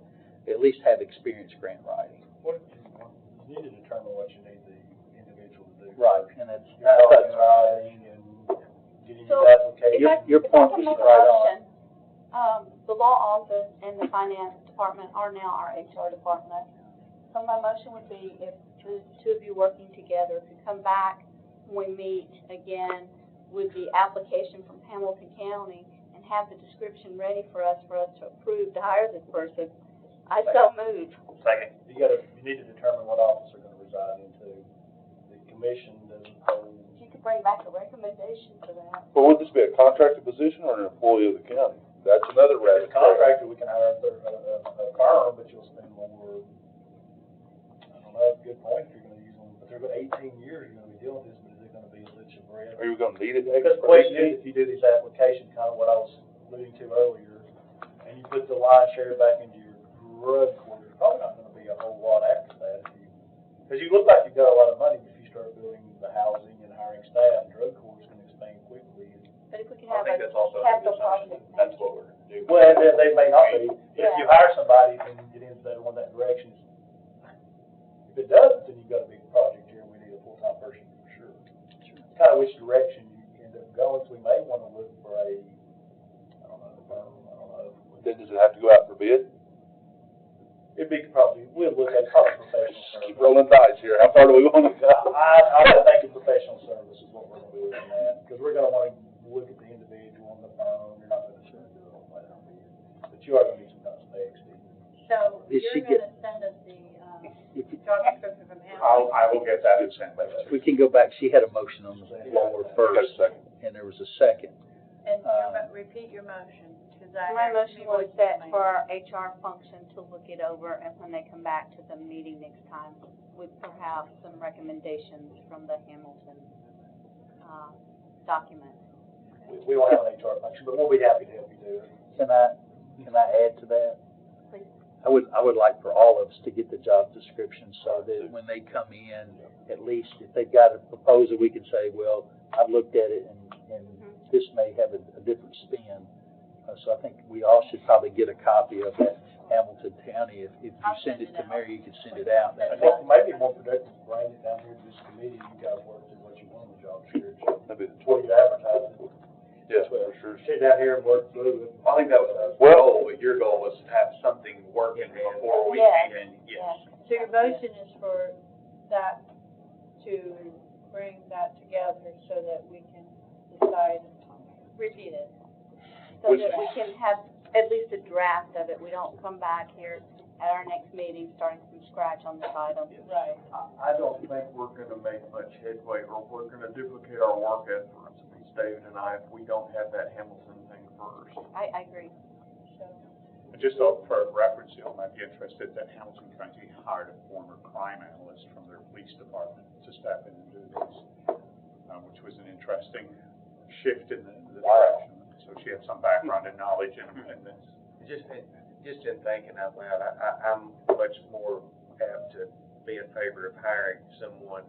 at least have experience grant writing. You need to determine what you need the individual to do. Right, and it's Writing and getting So, your application. Your point is right on. The law office and the finance department are now our HR department. So my motion would be, if the two of you working together could come back when we meet again with the application from Hamilton County and have the description ready for us to approve to hire this person, I so move. Second. You need to determine what office they're gonna reside into. The commission doesn't hold. You could bring back a recommendation for that. Well, would this be a contracted position or an employee of the county? That's another As rabbit a contractor, we can hire a firm, but you'll spend more, I don't know, good point, if you're gonna use them, but they're about 18 years, you're gonna be dealing with this, but is it gonna be a little of bread? Are you gonna need it? Because the question is, if you do these applications, kind of what I was alluding to earlier, and you put the lion's share back into your drug court, there's probably not gonna be a whole lot after that. Because you look like you've got a lot of money, but if you start building the housing and hiring staff, drug court's gonna expand quickly. But if we could I have think a that's also a capital good assumption. project. That's what we're gonna do. Well, they may not be. If you hire somebody, then you get into that direction. If it doesn't, then you've got a big project here, and we need a full-time person for sure. Kind of which direction you end up going, so we may wanna look for a, I don't know. Then does it have to go out for bid? It'd be probably, we'll look at probably professional Keep service. rolling dice here. How far do we wanna go? I think professional service is what we're gonna be looking at, because we're gonna wanna look at the individual and the firm, you're not gonna just do it all flat on bid. But you are gonna need some kind of specs, Steve. So Did she you're gonna send us the, job description from him, I will get that and send it. We can go back, she had a motion on the floor first, and there was a second. And repeat your motion, because My motion was set for our HR function to look it over, and when they come back to the meeting next time, with perhaps some recommendations from the Hamilton, document. We don't have an HR function, but we'll be happy to help you do it. Can I add to that? Please. I would like for all of us to get the job description so that when they come in, at least if they've got a proposal, we can say, well, I've looked at it and this may have a different spin. So I think we all should probably get a copy of that Hamilton County. If you send it to Mary, you can send it out. I think it might be more productive to bring it down here to this committee. You guys work through what you want in the job description. That'd be the Before you advertise it. Yeah, for sure. Sit down here and work through it. I think that was our goal, but your goal was to have something working before we Yes. meet, and yes. So your motion is for that, to bring that together so that we can decide, repeat it. So that we can have at least a draft of it. We don't come back here at our next meeting starting from scratch on this item. Right. I don't think we're gonna make much headway, or we're gonna duplicate our work efforts, David and I, if we don't have that Hamilton thing first. I agree. So, And just for reference, you might be interested that Hamilton County hired a former crime analyst from their police department to step in and do this, which was an interesting shift in the direction. So she had some background and knowledge in this. Just in thinking out loud, I'm much more apt to be in favor of hiring someone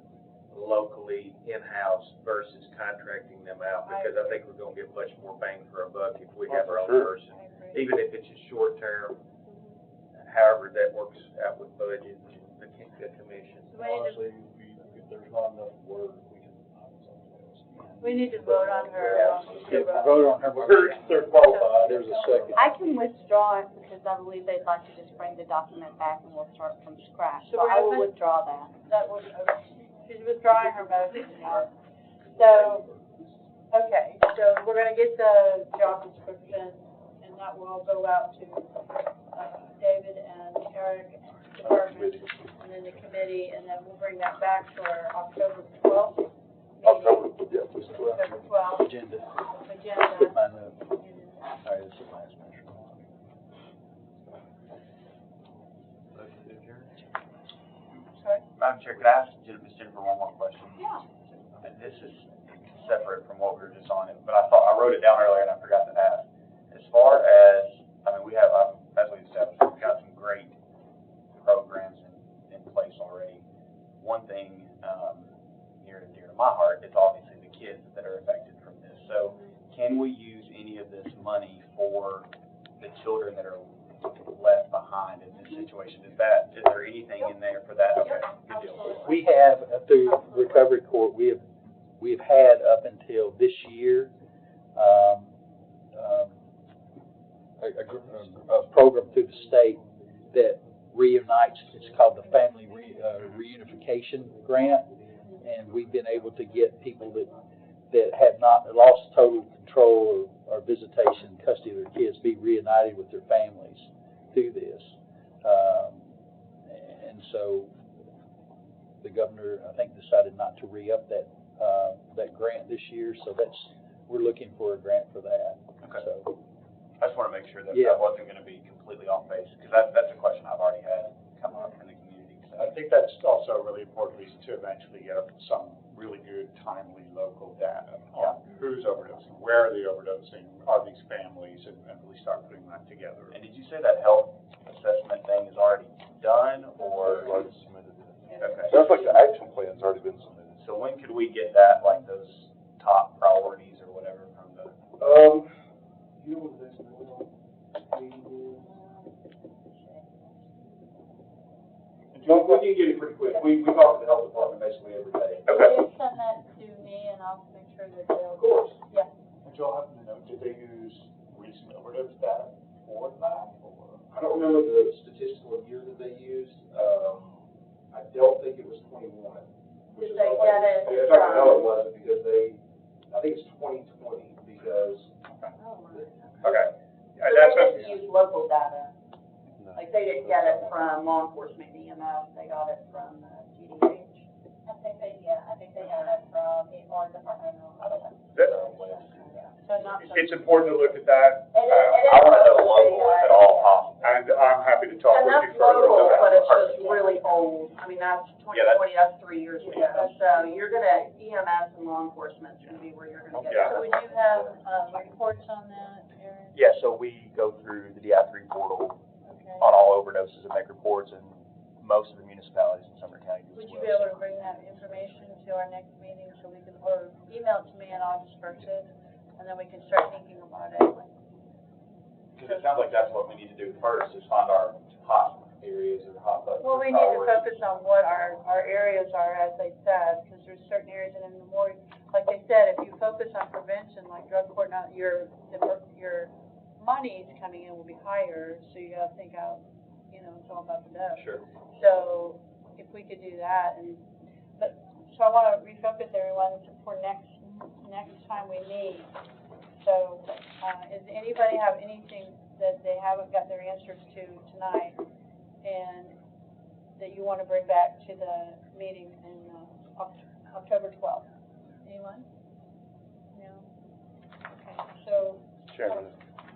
locally in-house versus contracting them out, because I think we're gonna get much more bang for our buck if we have our own person. Even if it's a short term, however that works out with budget, the commission. Honestly, if there's not enough work, we can hire somebody else. we need to vote on her. Vote on her. They're qualified. There's a second. I can withdraw it because I believe they'd like to just bring the document back and we'll start from scratch. So So we're I will gonna- withdraw that. That was, she's withdrawing her motion now. So, okay, so we're gonna get the job description, and that will go out to, David and Eric, department, and then the committee, and then we'll bring that back to our October 12th meeting. October 12th. October 12th Agenda. agenda. Put mine up. All right, this is the last measure. Sorry? Madam Chair, could I ask Ms. Jennifer one more question? Yeah. And this is separate from what we were just on, but I wrote it down earlier and I forgot to ask. As far as, we have, as we established, we've got some great programs in place already. One thing, near and dear to my heart is obviously the kids that are affected from this. So can we use any of this money for the children that are left behind in this situation? Is there anything in there for that? Okay, good deal. We have, through Recovery Court, we have had up until this year, a program through the state that reunites, it's called the Family Reunification Grant, and we've been able to get people that have not lost total control or visitation, custody of their kids, be reunited with their families through this. And so the governor, I think, decided not to re-up that grant this year, so we're looking for a grant for that. Okay. So, I just want to make sure that Yeah. that wasn't going to be completely off base, because that's a question I've already had come up in the community. So. I think that's also a really important reason to eventually get some really good, timely local data on who's overdosing, where are they overdosing, are these families, and really start putting that together. And did you say that health assessment thing is already done, or? Already submitted. Okay. Sounds like the action plan's already been submitted. So when could we get that, like those top priorities or whatever from the? You know what this We can get it pretty quick. We talk to the health department basically every day. Will you send that to me, and I'll make sure that they'll. Of course. Yeah. Would y'all happen to know, did they use recent overdose data for that, or? I don't remember the statistical year that they used. I don't think it was 21. Did they get it In fact, I know it from, wasn't because I think it's 2020 because. Okay. so they didn't use local data? Like, they didn't get it from law enforcement, EMS, they got it from GDA? I think they got it from the Orange Department of So not. It's important to look at that. I wanna know local if at all possible. And I'm happy to talk And with that's you further. local, on but that. it's just really old. I mean, that's 2020, that's 3 years ago. So you're gonna, EMS and law enforcement's gonna be where you're gonna get Yeah. So would you have, reports on that, Aaron? Yeah, so we go through the DI3 portal Okay. on all overdoses and make reports, and most of the municipalities in Sumner County do as Would you well. be able to bring that information to our next meeting so we can, or email it to me and I'll disperse it, and then we can start thinking about it? Cause it sounds like that's what we need to do first, is find our hot areas or hot buttons. Well, we need to focus on what our areas are, as they said, because there's certain areas, and in the more, like they said, if you focus on prevention, like drug court, now your money's coming in will be higher, so you gotta think out, it's all about the dough. Sure. So, if we could do that, so I wanna refocus everyone for next time we meet. So, does anybody have anything that they haven't got their answers to tonight, and that you wanna bring back to the meeting in, October 12th? Anyone? No? Okay, so, Chairman,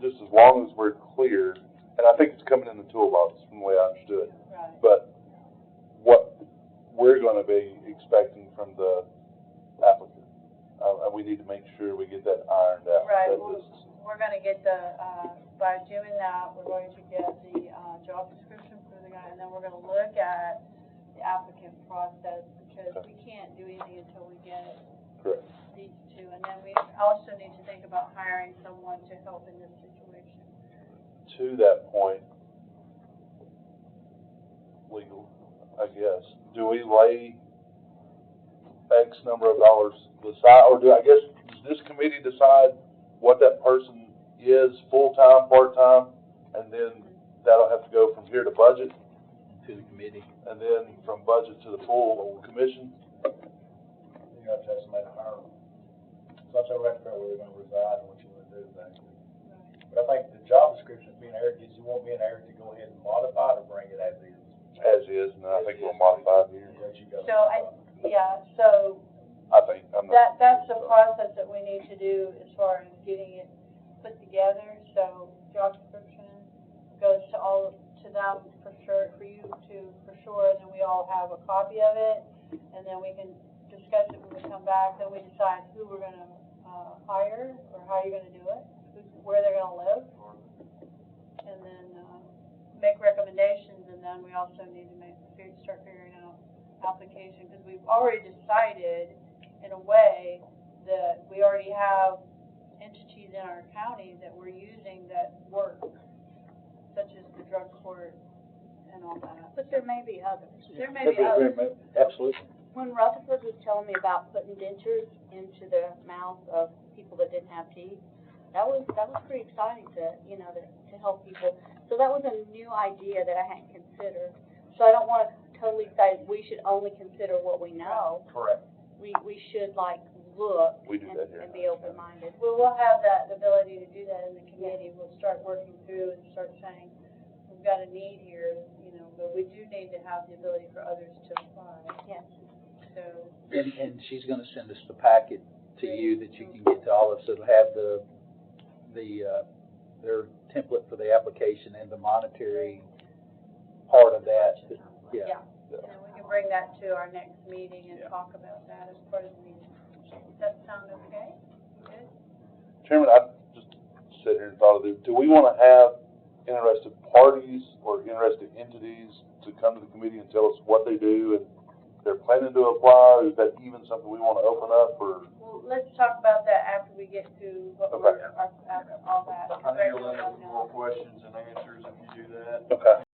just as long as we're clear, and I think it's coming in the toolbox from the way I understood, right. but what we're gonna be expecting from the applicant, we need to make sure we get that ironed out. Right, that well, this is- we're gonna get by doing that, we're going to get the, job description for the guy, and then we're gonna look at the applicant process, because we can't do anything until we get Correct. these two, and then we also need to think about hiring someone to help in this situation. To that point, legal, I guess, do we lay X number of dollars aside, or does this committee decide what that person is, full-time, part-time, and then that'll have to go from here to budget, To the committee. and then from budget to the full commission? You gotta tell somebody to hire them. So that's where we have to figure out where they're gonna reside and what you wanna do with that. But I think the job description being Eric, is you want me and Eric to go ahead and modify it or bring it as is? As is, and I think we'll modify it here. Let you go. So so I think, I'm not. that's the process that we need to do as far as getting it put together, so job description goes to them for sure, for you to, for sure, and then we all have a copy of it, and then we can discuss it when we come back, then we decide who we're gonna, hire, or how you're gonna do it, where they're gonna live, and then, make recommendations, and then we also need to start figuring out application, because we've already decided, in a way, that we already have entities in our county that we're using that work, such as the drug court and all that. But there may be others. There may be others. Absolutely. When Rutherford was telling me about putting dentures into the mouths of people that didn't have teeth, that was pretty exciting to help people. So that was a new idea that I hadn't considered. So I don't want to totally say we should only consider what we know. Correct. We should look We do that here. and be open-minded. We'll have that ability to do that in the committee. We'll start working through and start saying, we've got a need here, but we do need to have the ability for others to apply. Yes. So, And she's gonna send us the packet to you that you can get to all of us. It'll have their template for the application and the monetary part of that. yeah. And we can bring that to our next meeting and talk about that as part of the meeting. Does that sound okay? Good? Chairman, I just sat here and thought of it, do we wanna have interested parties or interested entities to come to the committee and tell us what they do and they're planning to apply? Is that even something we wanna open up, or? Well, let's talk about that after we get to what Okay. all that. I think you'll end up with more questions and answers if you do that. Okay.